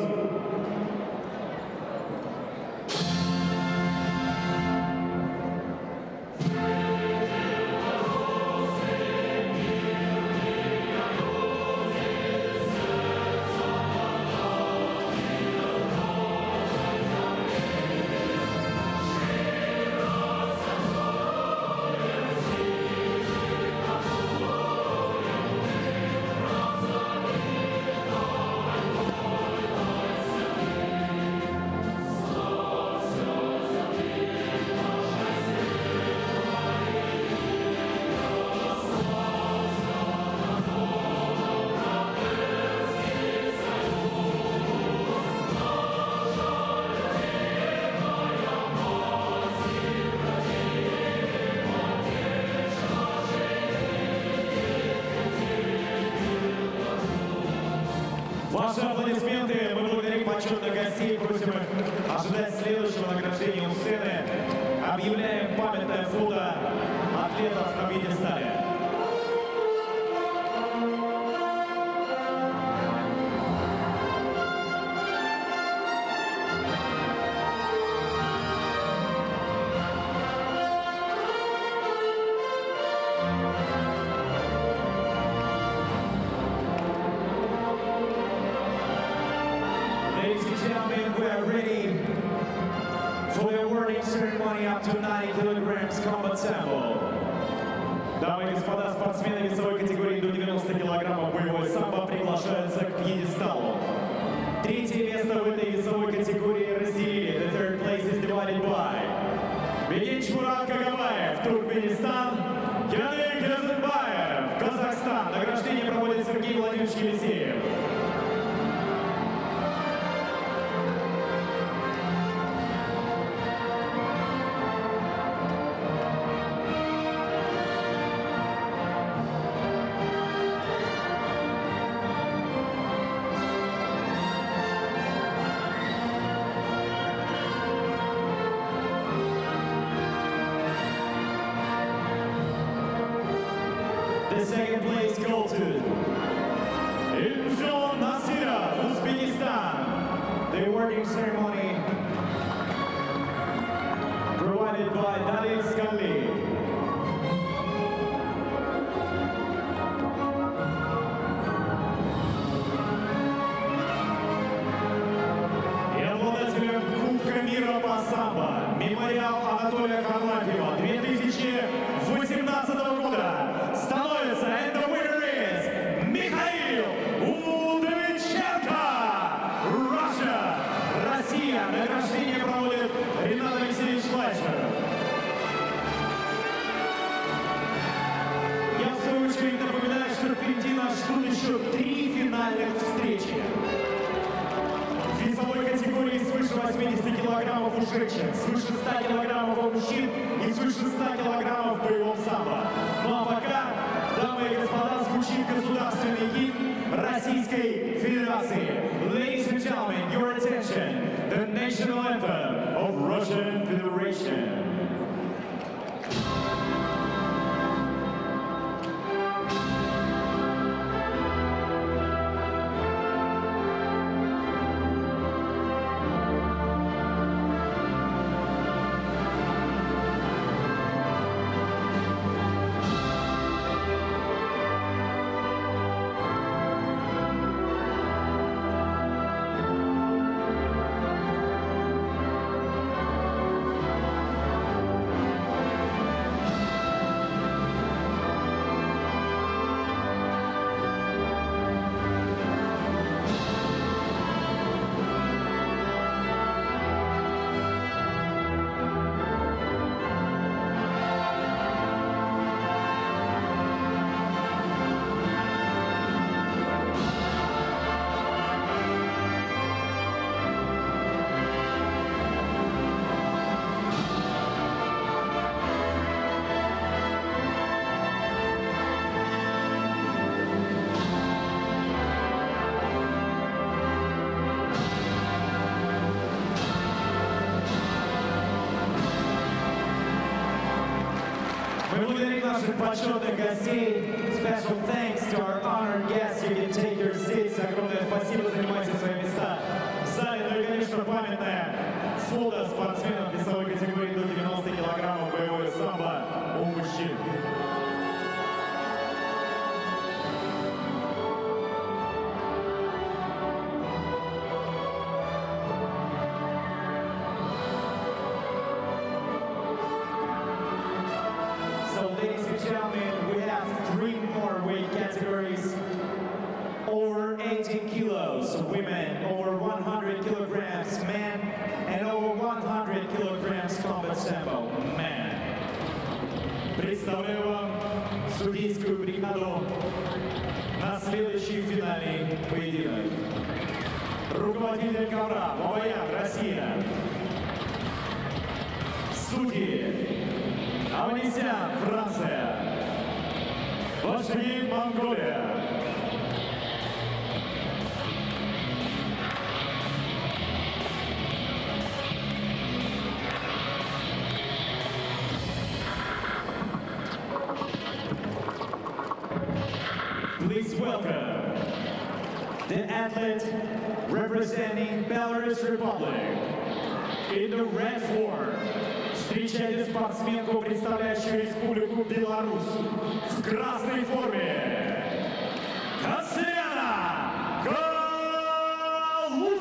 Ваши аплодисменты. Мы благодарим почетных гостей. Просим их ожидать следующего награждения у сцены. Объявляем памятное фото атлетов на пьедестале. Ladies and gentlemen, we are ready for the awarding ceremony up to 90 kilograms combat sambo. Дамы и господа, спортсмены весовой категории до 90 килограммов боевой самбо приглашаются к пьедесталу. Третье место в этой весовой категории разделили. The third place is divided by Бегинч Мурат Кагабаев, Туркменистан, Геннадий Казанбаев, Казахстан. Награждение проводит Сергей Владимирович Елисеев. The second place goes to Iljon Nasirov, Uzbekistan. The awarding ceremony provided by Danil Skali. И обладателем Кубка мира по самбо, мемориал Анатолия Карлапьева 2018 года становится, and the winner is Михаил Удовиченко, Russia, Россия. Награждение проводит Ренат Алексеевич Лайшев. Я в свою очередь напоминаю, что впереди нас ждут еще 3 финальных встречи. 80 килограммов у женщин, свыше 100 килограммов у мужчин и свыше 100 килограммов в боевом самбо. Ну а пока, дамы и господа, звучит государственный гимн Российской Федерации. Ladies and gentlemen, your attention, the national anthem of Russian Federation. Мы благодарим наших почетных гостей. Special thanks to our honored guests. You can take your seats. Огромное спасибо, занимайте свои места в зале. Ну и, конечно, памятная фото спортсменов весовой категории до 90 килограммов боевое самбо у мужчин. So, ladies and gentlemen, we have 3 more weight categories. Over 18 kilos, women, over 100 kilograms, men, and over 100 kilograms combat sambo, men. Представляю вам судейскую бригаду на следующий финальный поединок. Руководитель ковра, Маваян, Россия. Судьи. Аванесян, Франция. Башвин, Монголия. Please welcome the athlete representing Belarus Republic in the red form. Встречайте спортсменку, представляющую Республику Беларусь в красной форме. Катерина Калужная.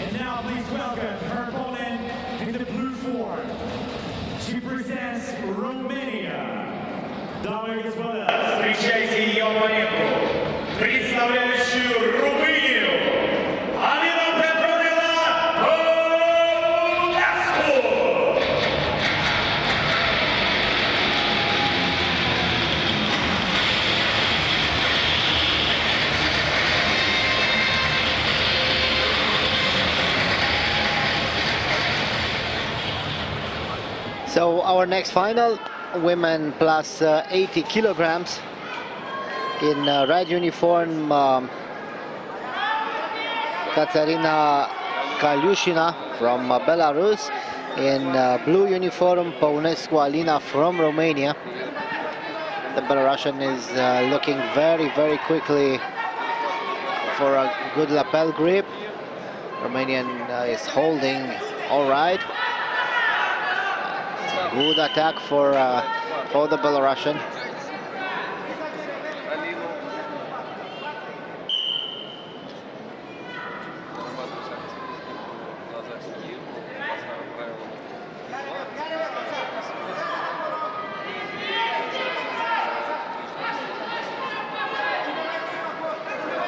And now please welcome her opponent in the blue form. She presents Romania. Дамы и господа, встречайте ее оппонентку, представляющую Румынию, Алина Петровна Полеску. So our next final, women plus 80 kilograms in red uniform, Katerina Kalushina from Belarus, in blue uniform, Paunescu Alina from Romania. The Belarusian is looking very quickly for a good lapel grip. Romanian is holding all right. Good attack for the Belarusian.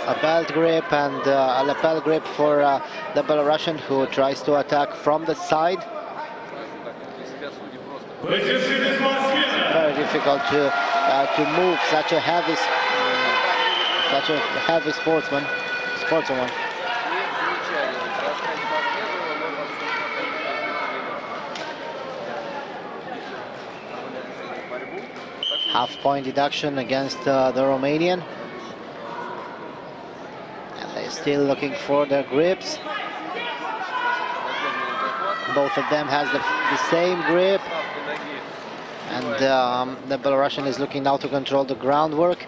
A belt grip and a lapel grip for the Belarusian, who tries to attack from the side. Very difficult to move such a heavy sportswoman. Half-point deduction against the Romanian. And they're still looking for their grips. Both of them has the same grip. And the Belarusian is looking now to control the groundwork.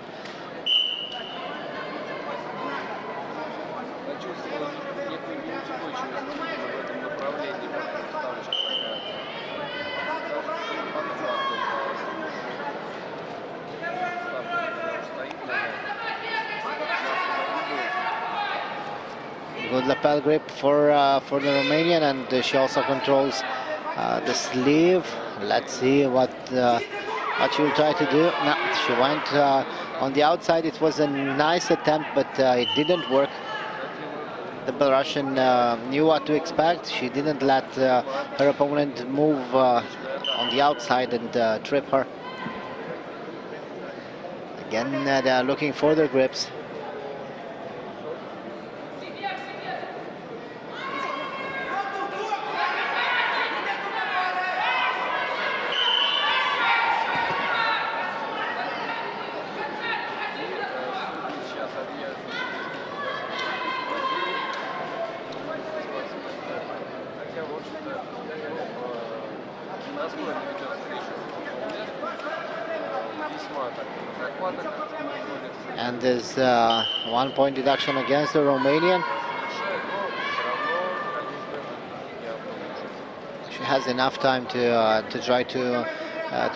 Good lapel grip for the Romanian, and she also controls the sleeve. Let's see what she will try to do. No, she went on the outside. It was a nice attempt, but it didn't work. The Belarusian knew what to expect. She didn't let her opponent move on the outside and trip her. Again, they are looking for their grips. And there's 1 point deduction against the Romanian. She has enough time to try to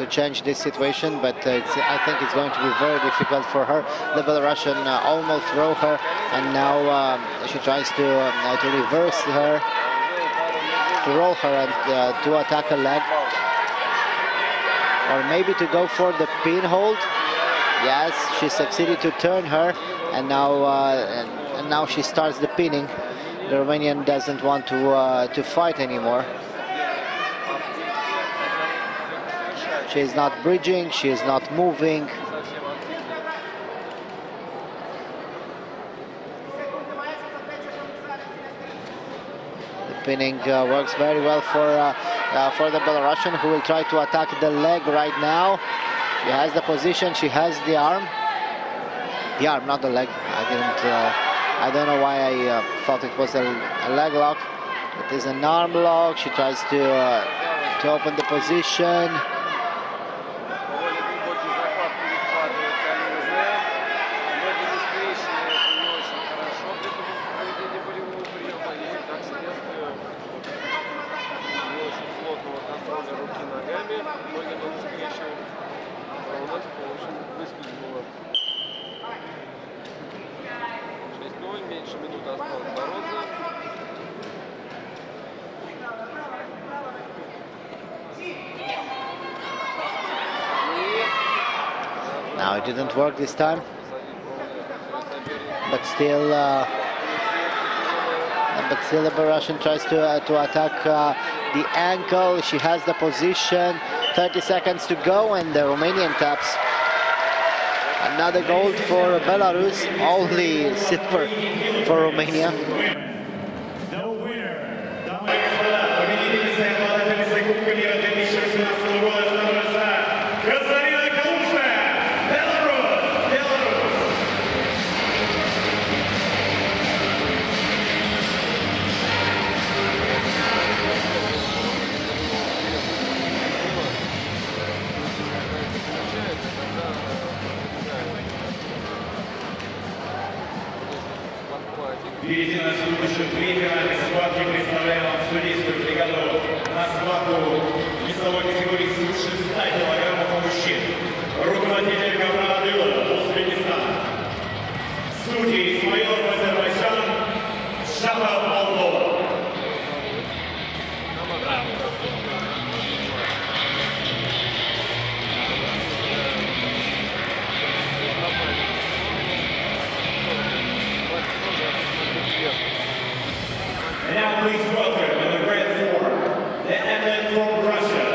change this situation, but I think it's going to be very difficult for her. The Belarusian almost threw her, and now she tries to reverse her, to roll her, and to attack a leg, or maybe to go for the pin hold. Yes, she succeeded to turn her, and now she starts the pinning. The Romanian doesn't want to fight anymore. She is not bridging, she is not moving. The pinning works very well for the Belarusian, who will try to attack the leg right now. She has the position, she has the arm. The arm, not the leg. I don't know why I thought it was a leg lock. It is an arm lock. She tries to open the position. Now it didn't work this time, but still the Belarusian tries to attack the ankle. She has the position. 30 seconds to go, and the Romanian taps. Another gold for Belarus, only silver for Romania. The winner. Впереди нас будущих две финальные схватки. Представляем вам судейскую бригаду на схватку весовой категории свыше 100 килограммов у мужчин. Руководитель Кабрала Узбекистан. Судьи Исмаилов Азербайджан, Шахов Молдова. Now please welcome in the red form, the athlete from Russia,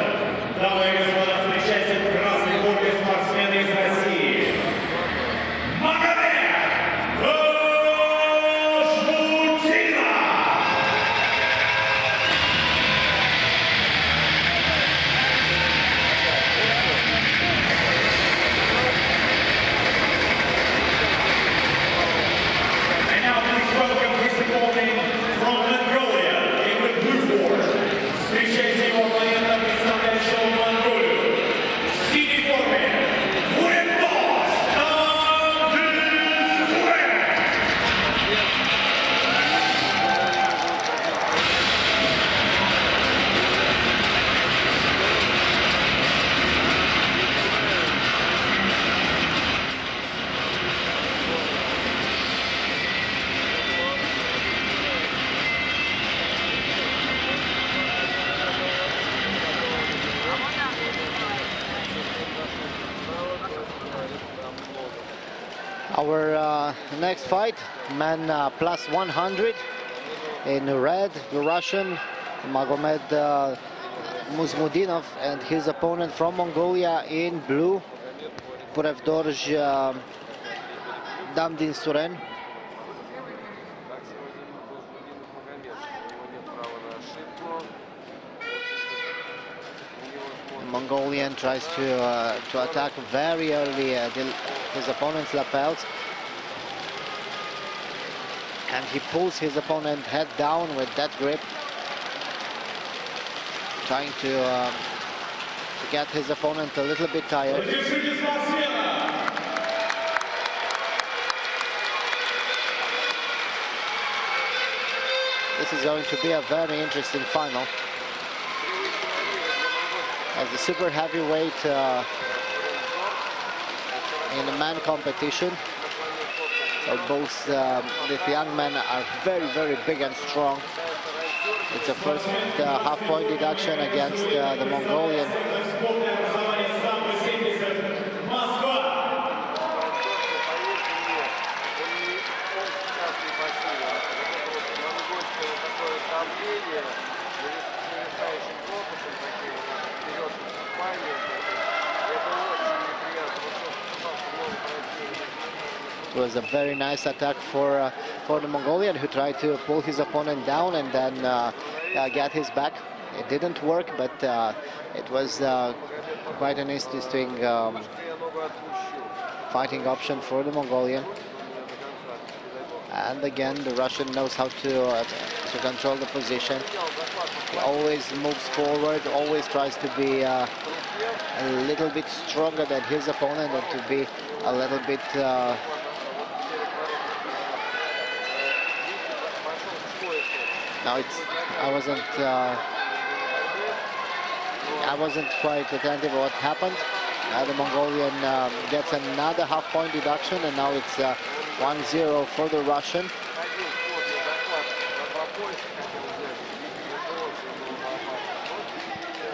Our next fight, man plus 100. In red, the Russian Magomed Muzmudinov, and his opponent from Mongolia in blue, Prevdorj Damdin Suren. The Mongolian tries to attack very early his opponent's lapels, and he pulls his opponent head down with that grip, trying to get his opponent a little bit tired. This is going to be a very interesting final, as the super heavyweight in the man competition. So both the young men are very, very big and strong. It's a first half-point deduction against the Mongolian. It was a very nice attack for the Mongolian, who tried to pull his opponent down and then get his back. It didn't work, but it was quite an interesting fighting option for the Mongolian. And again, the Russian knows how to control the position. He always moves forward, always tries to be a little bit stronger than his opponent, and to be a little bit now I wasn't quite attentive what happened. The Mongolian gets another half-point deduction, and now it's 1-0 for the Russian.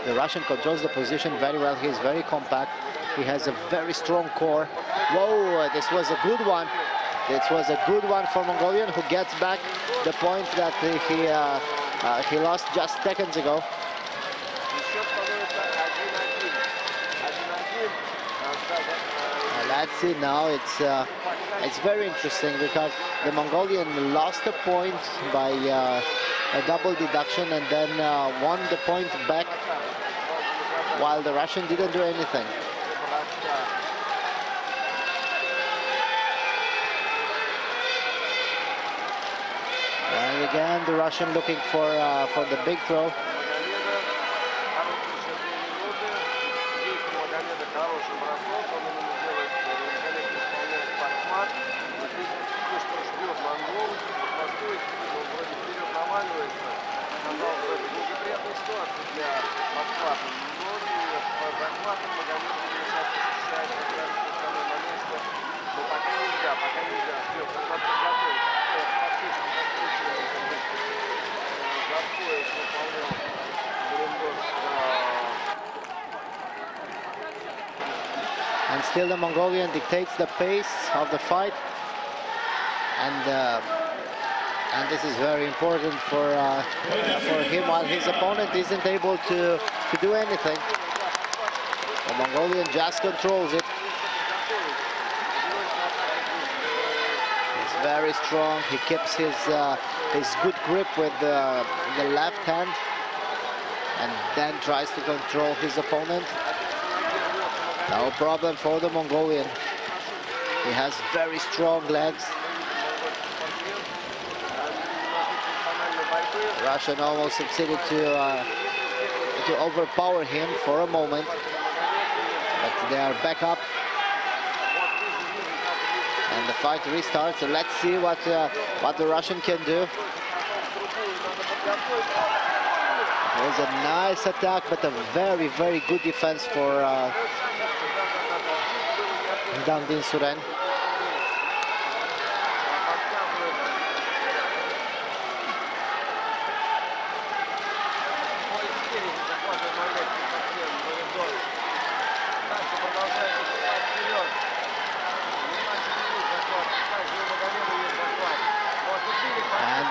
The Russian controls the position very well. He's very compact. He has a very strong core. Whoa, this was a good one. This was a good one for Mongolian, who gets back the point that he lost just seconds ago. Let's see now. It's very interesting, because the Mongolian lost a point by a double deduction and then won the point back, while the Russian didn't do anything. And again, the Russian looking for the big throw. And still the Mongolian dictates the pace of the fight, and this is very important for him, while his opponent isn't able to do anything. The Mongolian just controls it. He's very strong. He keeps his good grip with the left hand, and then tries to control his opponent. No problem for the Mongolian. He has very strong legs. Russian almost succeeded to overpower him for a moment, but they are back up, and the fight restarts. So let's see what the Russian can do. It was a nice attack, but a very, very good defense for Damdin Suren.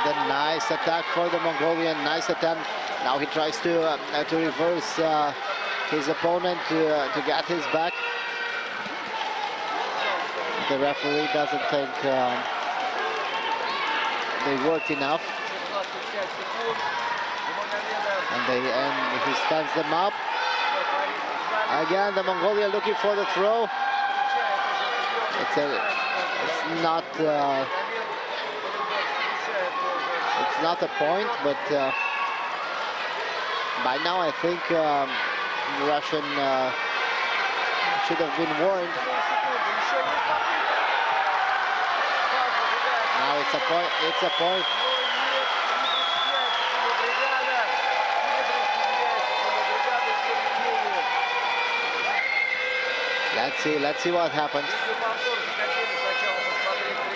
a nice attack for the Mongolian. Nice attempt. Now he tries to reverse his opponent to get his back. The referee doesn't think they worked enough. And he stands them up. Again, the Mongolian looking for the throw. It's not a point, but by now I think Russian should have been warned. Now it's a point. It's a point. Let's see what happens.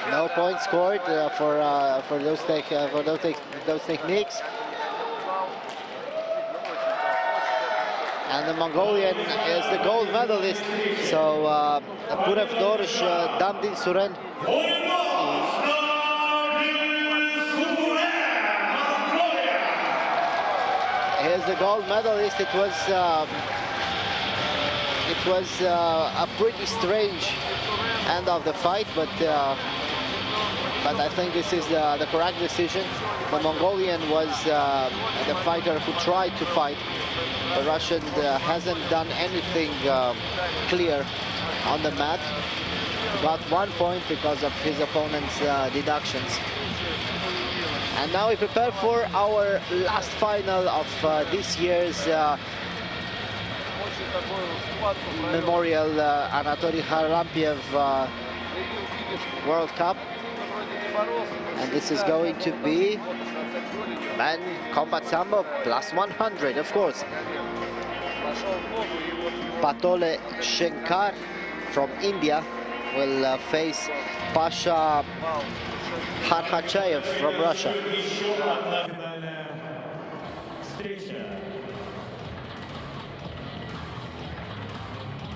No point scored for those techniques. And the Mongolian is the gold medalist. So Purev Dorsh Damdin Suren. He is the gold medalist. It was a pretty strange end of the fight, but I think this is the correct decision. The Mongolian was the fighter who tried to fight. The Russian hasn't done anything clear on the mat. Got 1 point because of his opponent's deductions. And now we prepare for our last final of this year's Memorial Anatoly Kharlampiev World Cup. And this is going to be men combat sambo plus 100, of course. Patole Shankar from India will face Pasha Kharhachayev from Russia.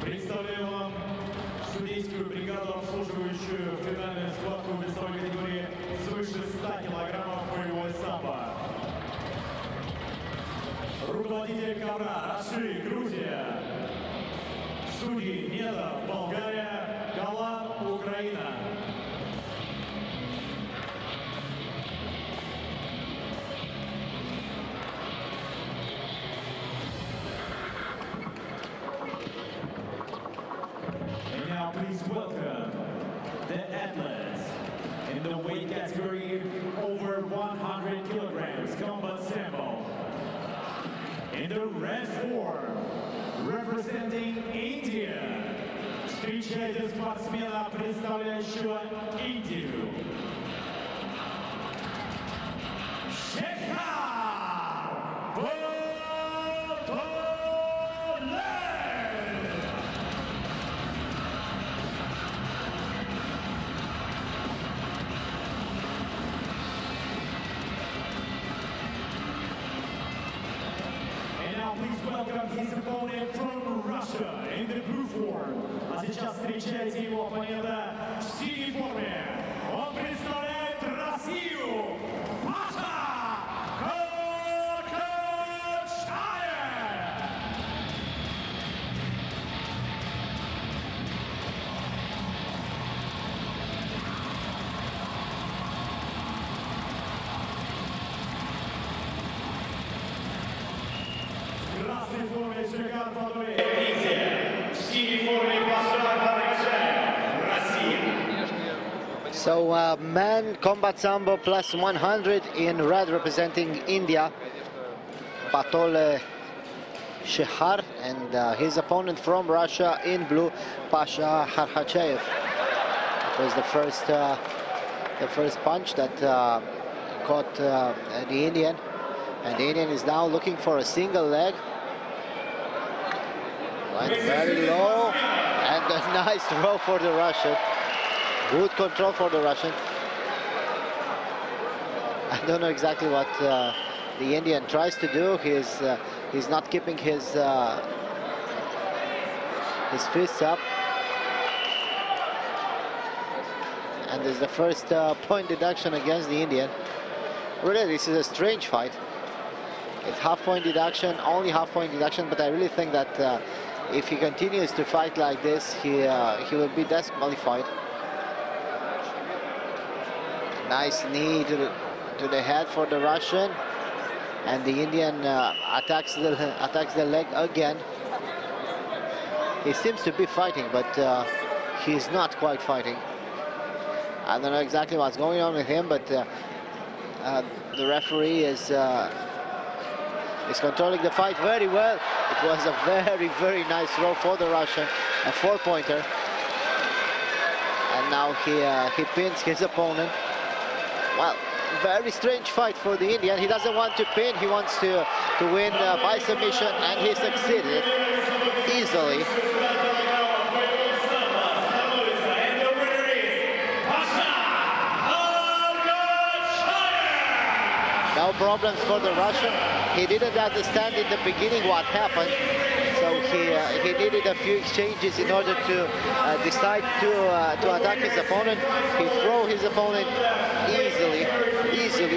Представляю вам судейскую бригаду, обслуживающую финальную схватку в весовой категории свыше 100 килограммов боевой самбо. Руководитель ковра Раши, Грузия. Судьи Медов, Болгария, Калан, Украина. Please welcome the athletes in the weight category over 100 kilograms combat sambo. In the red form, representing India, встречайте спортсмена, представляющего Индию. Please welcome his opponent from Russia in the blue form. А сейчас встречайте его оппонента в синей форме. Он представляет Россию. Паша Кharhachayev. Красной форме Шагар Фадуэй, Индия. В синей форме Паша Kharhachayev, Россия. So men combat sambo plus 100 in red representing India, Patole Shankar, and his opponent from Russia in blue, Pasha Kharhachayev. It was the first punch that caught the Indian. And the Indian is now looking for a single leg. Went very low, and a nice throw for the Russian. Good control for the Russian. I don't know exactly what the Indian tries to do. He's not keeping his fists up. And there's the first point deduction against the Indian. Really, this is a strange fight. It's half-point deduction, only half-point deduction, but I really think that if he continues to fight like this, he will be disqualified. Nice knee to the head for the Russian, and the Indian attacks the leg again. He seems to be fighting, but he's not quite fighting. I don't know exactly what's going on with him, but the referee is controlling the fight very well. It was a very, very nice throw for the Russian, a 4-pointer. And now he pins his opponent. Well, very strange fight for the Indian. He doesn't want to pin, he wants to win by submission, and he succeeded easily. No problems for the Russian. He didn't understand in the beginning what happened, so he needed a few exchanges in order to decide to attack his opponent. He threw his opponent easily,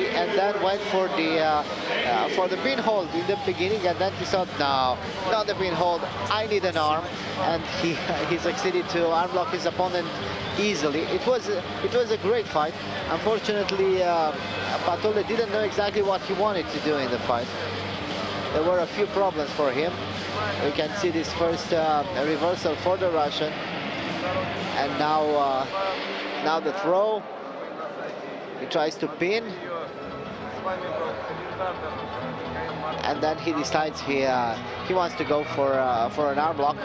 and then went for the pin hold in the beginning, and then he thought, no, not the pin hold, I need an arm, and he succeeded to arm lock his opponent easily. It was a great fight. Unfortunately, Patole didn't know exactly what he wanted to do in the fight. There were a few problems for him. We can see this first reversal for the Russian, and now the throw. He tries to pin, and then he decides he wants to go for an arm lock,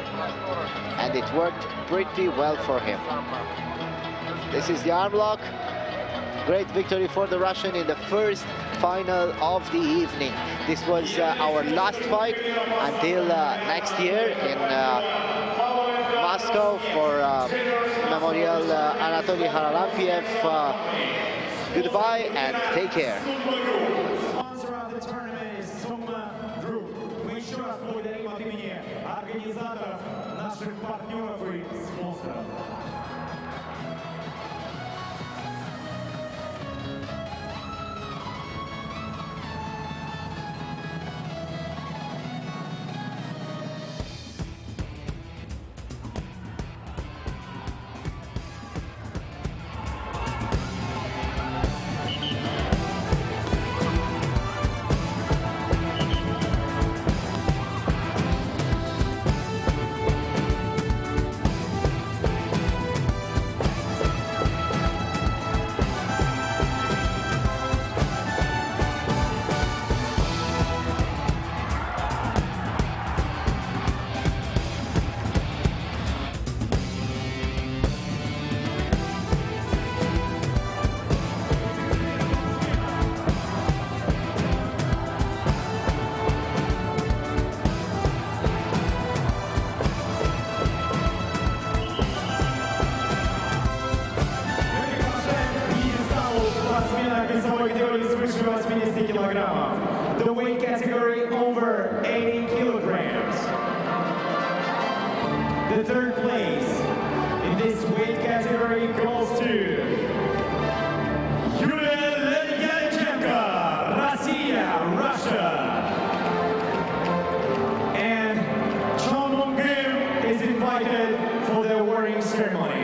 and it worked pretty well for him. This is the arm lock. Great victory for the Russian in the first final of the evening. This was our last fight until next year in Moscow for Memorial Anatoly Kharlampiev. Goodbye and take care. Sponsor of the tournament is Sambo Group. Мы еще раз благодарим от имени организаторов, наших партнеров и спонсоров. The weight category over 80 kilograms. The third place in this weight category goes to Russia. And Kharlampiev is invited for the awarding ceremony.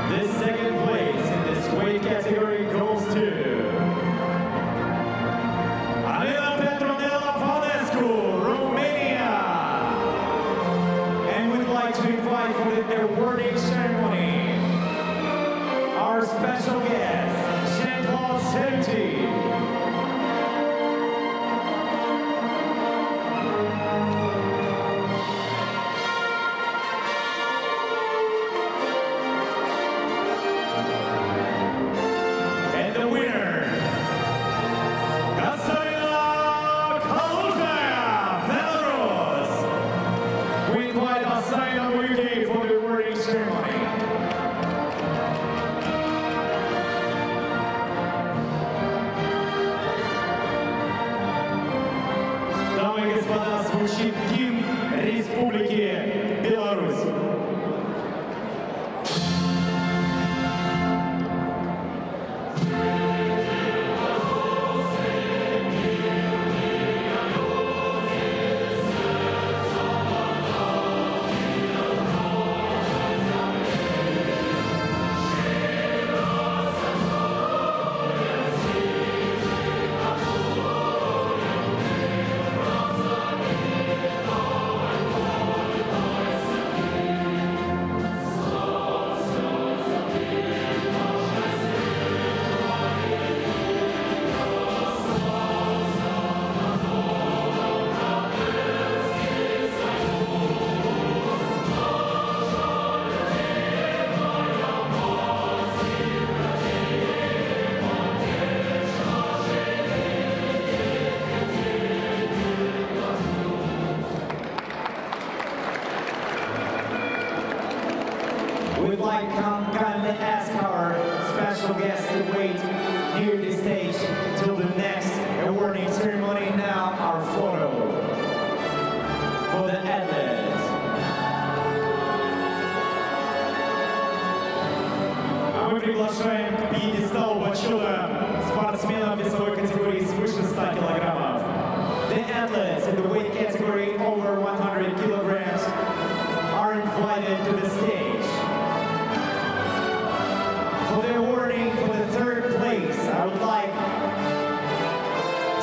The second place in this weight category goes to Romania. And we'd like to invite for the awarding ceremony our special guest, Sambo. And the winner, we invite Asayana Wiki for the awarding ceremony. like kindly ask our special guests to wait near the stage till the next awarding ceremony. Now our photo for the athletes. А мы приглашаем к пьедесталу почета спортсменов весовой категории свыше 100 килограммов. The athletes in the weight category over 100 kilograms are invited to the stage. For the awarding for the third place, I would like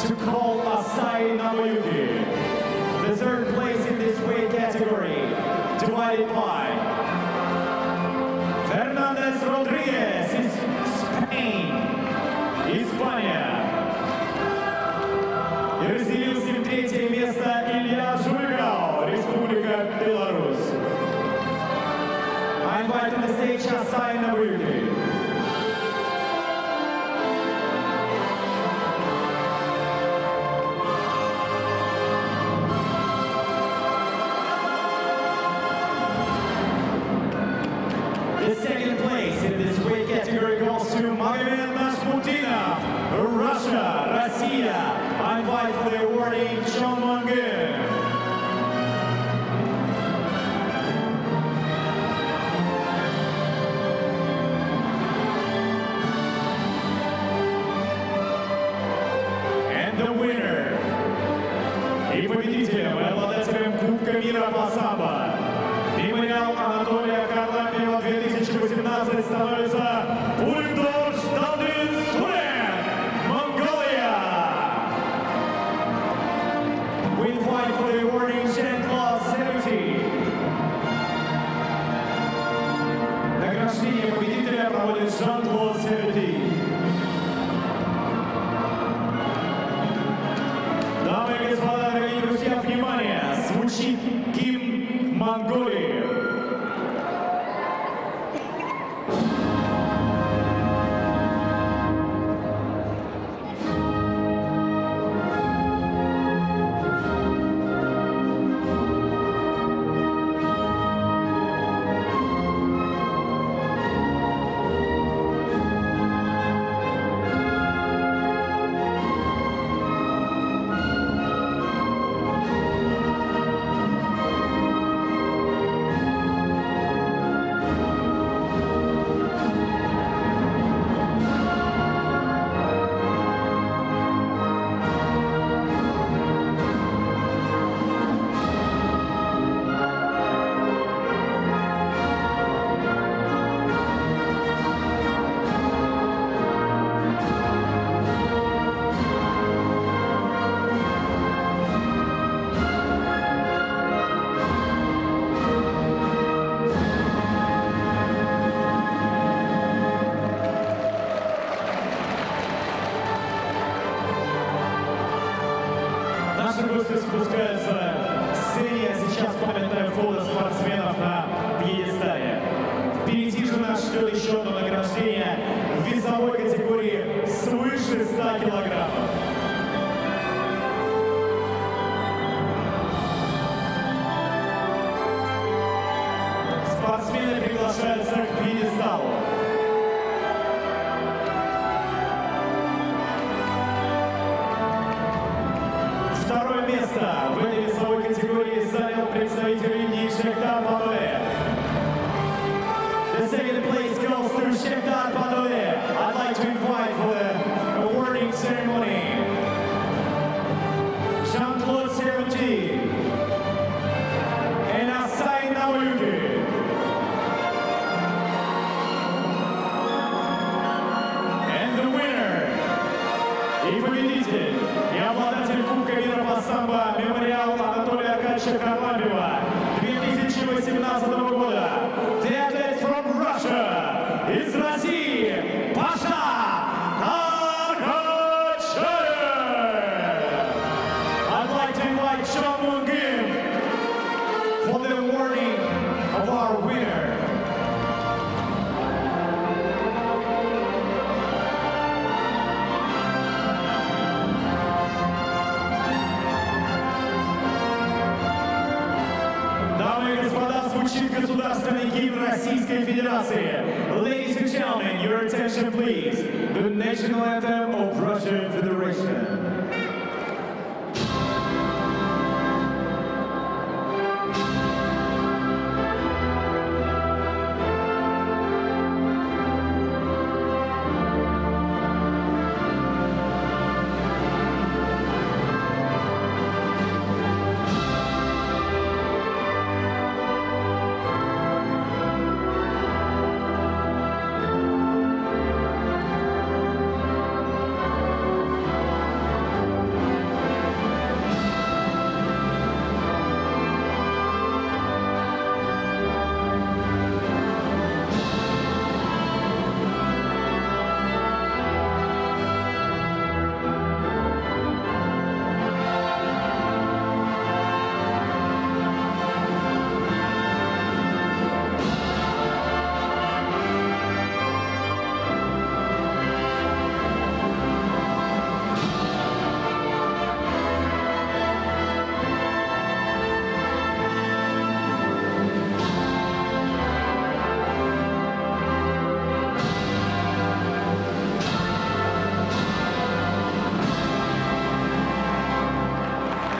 to call Asai Namayuki. The third place in this weight category, divided by Fernandez Rodriguez is Spain, Испания. И разделился им третье место Илья Жуйгал, Республика Беларусь. I invite to the stage Asai Namayuki. The second place in this weight category goes to Magomed Nashmutinov, Russia, Россия. I invite for the awarding John Mangin. And the winner и победителем и обладателем Кубка мира по самбо мемориал Анатолия Карлапьева 2018 становится Бульдож Далдин Сурен, Монголия. We invite for the awarding Jean-Claude Serruti. Награждение победителя проводит Jean-Claude Serruti. Дамы и господа, дорогие друзья, внимание! Звучит гимн Монголии. Наши гости спускаются с сцены, а сейчас памятное фото спортсменов на пьедестале. Впереди же нас ждет еще одно награждение в весовой категории свыше 100 килограммов. Спортсмены приглашаются к пьедесталу. Второе место в этой весовой категории занял представитель Индии Шехтар Падуэ. The second place goes to Shekhdar Padole. I'd like to invite for the awarding ceremony Jean-Claude Serruti and Asai Namayuki. And the winner и победитель и обладатель Кубка мира по самбо мемориал Анатолия Аркадьевича Кharlampieва 2018 года. The athlete from Russia из России Паша Аркадьевич. I'd like to invite John Mangin for the awarding of our winner. звучит государственный гимн Российской Федерации. Ladies and gentlemen, your attention please. The national anthem of Russian Federation.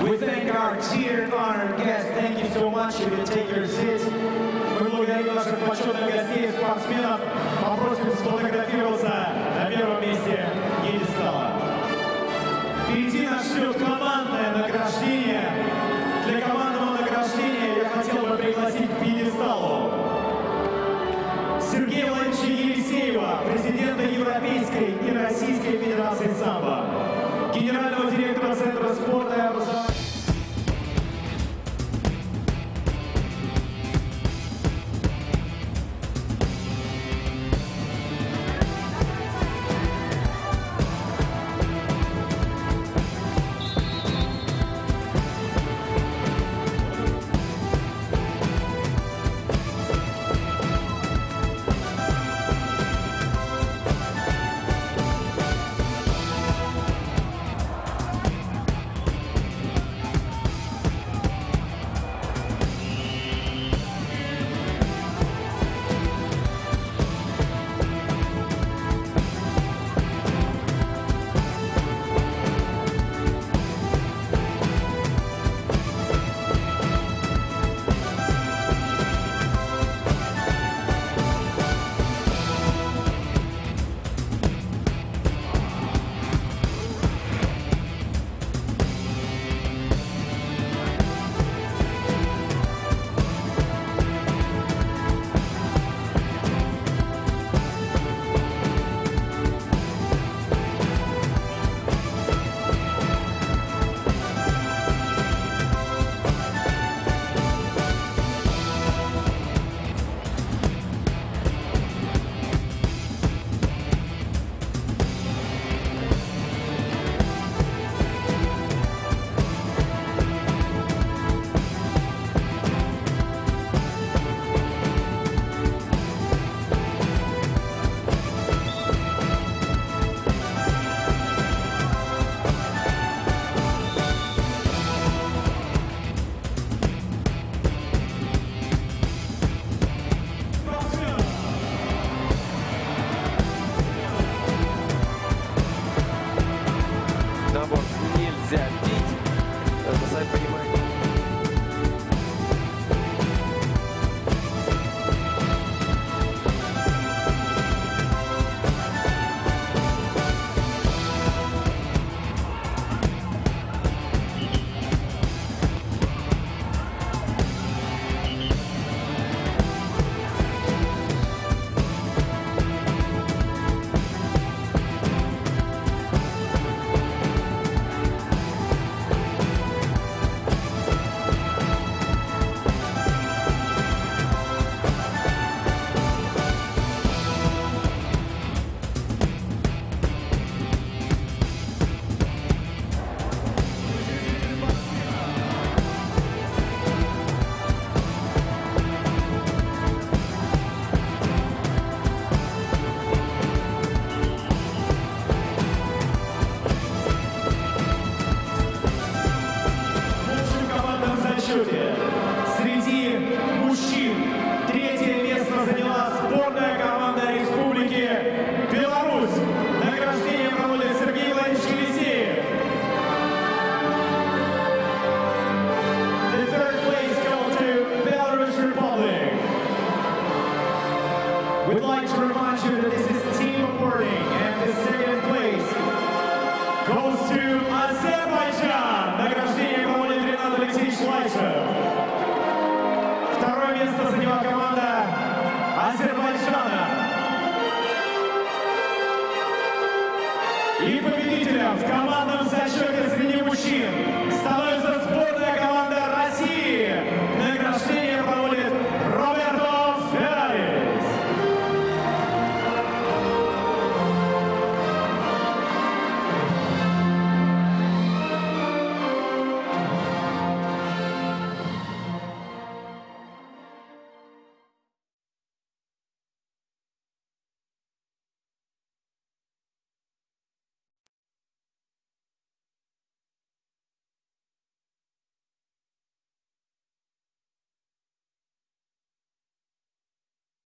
We thank our dear honored guests. Thank you so much. You can take your seats. Мы благодарим наших почетных гостей, спортсменов. Попросим сфотографироваться на первом месте пьедестала. Впереди нас ждет командное награждение. Для командного награждения я хотел бы пригласить к пьедесталу Сергея Владимировича Елисеева, президента Европейской и Российской Федерации самбо, генерального директора Центра спорта и образования. Азербайджан. Второе место заняла команда Азербайджана. И победителем в командном зачете среди мужчин становится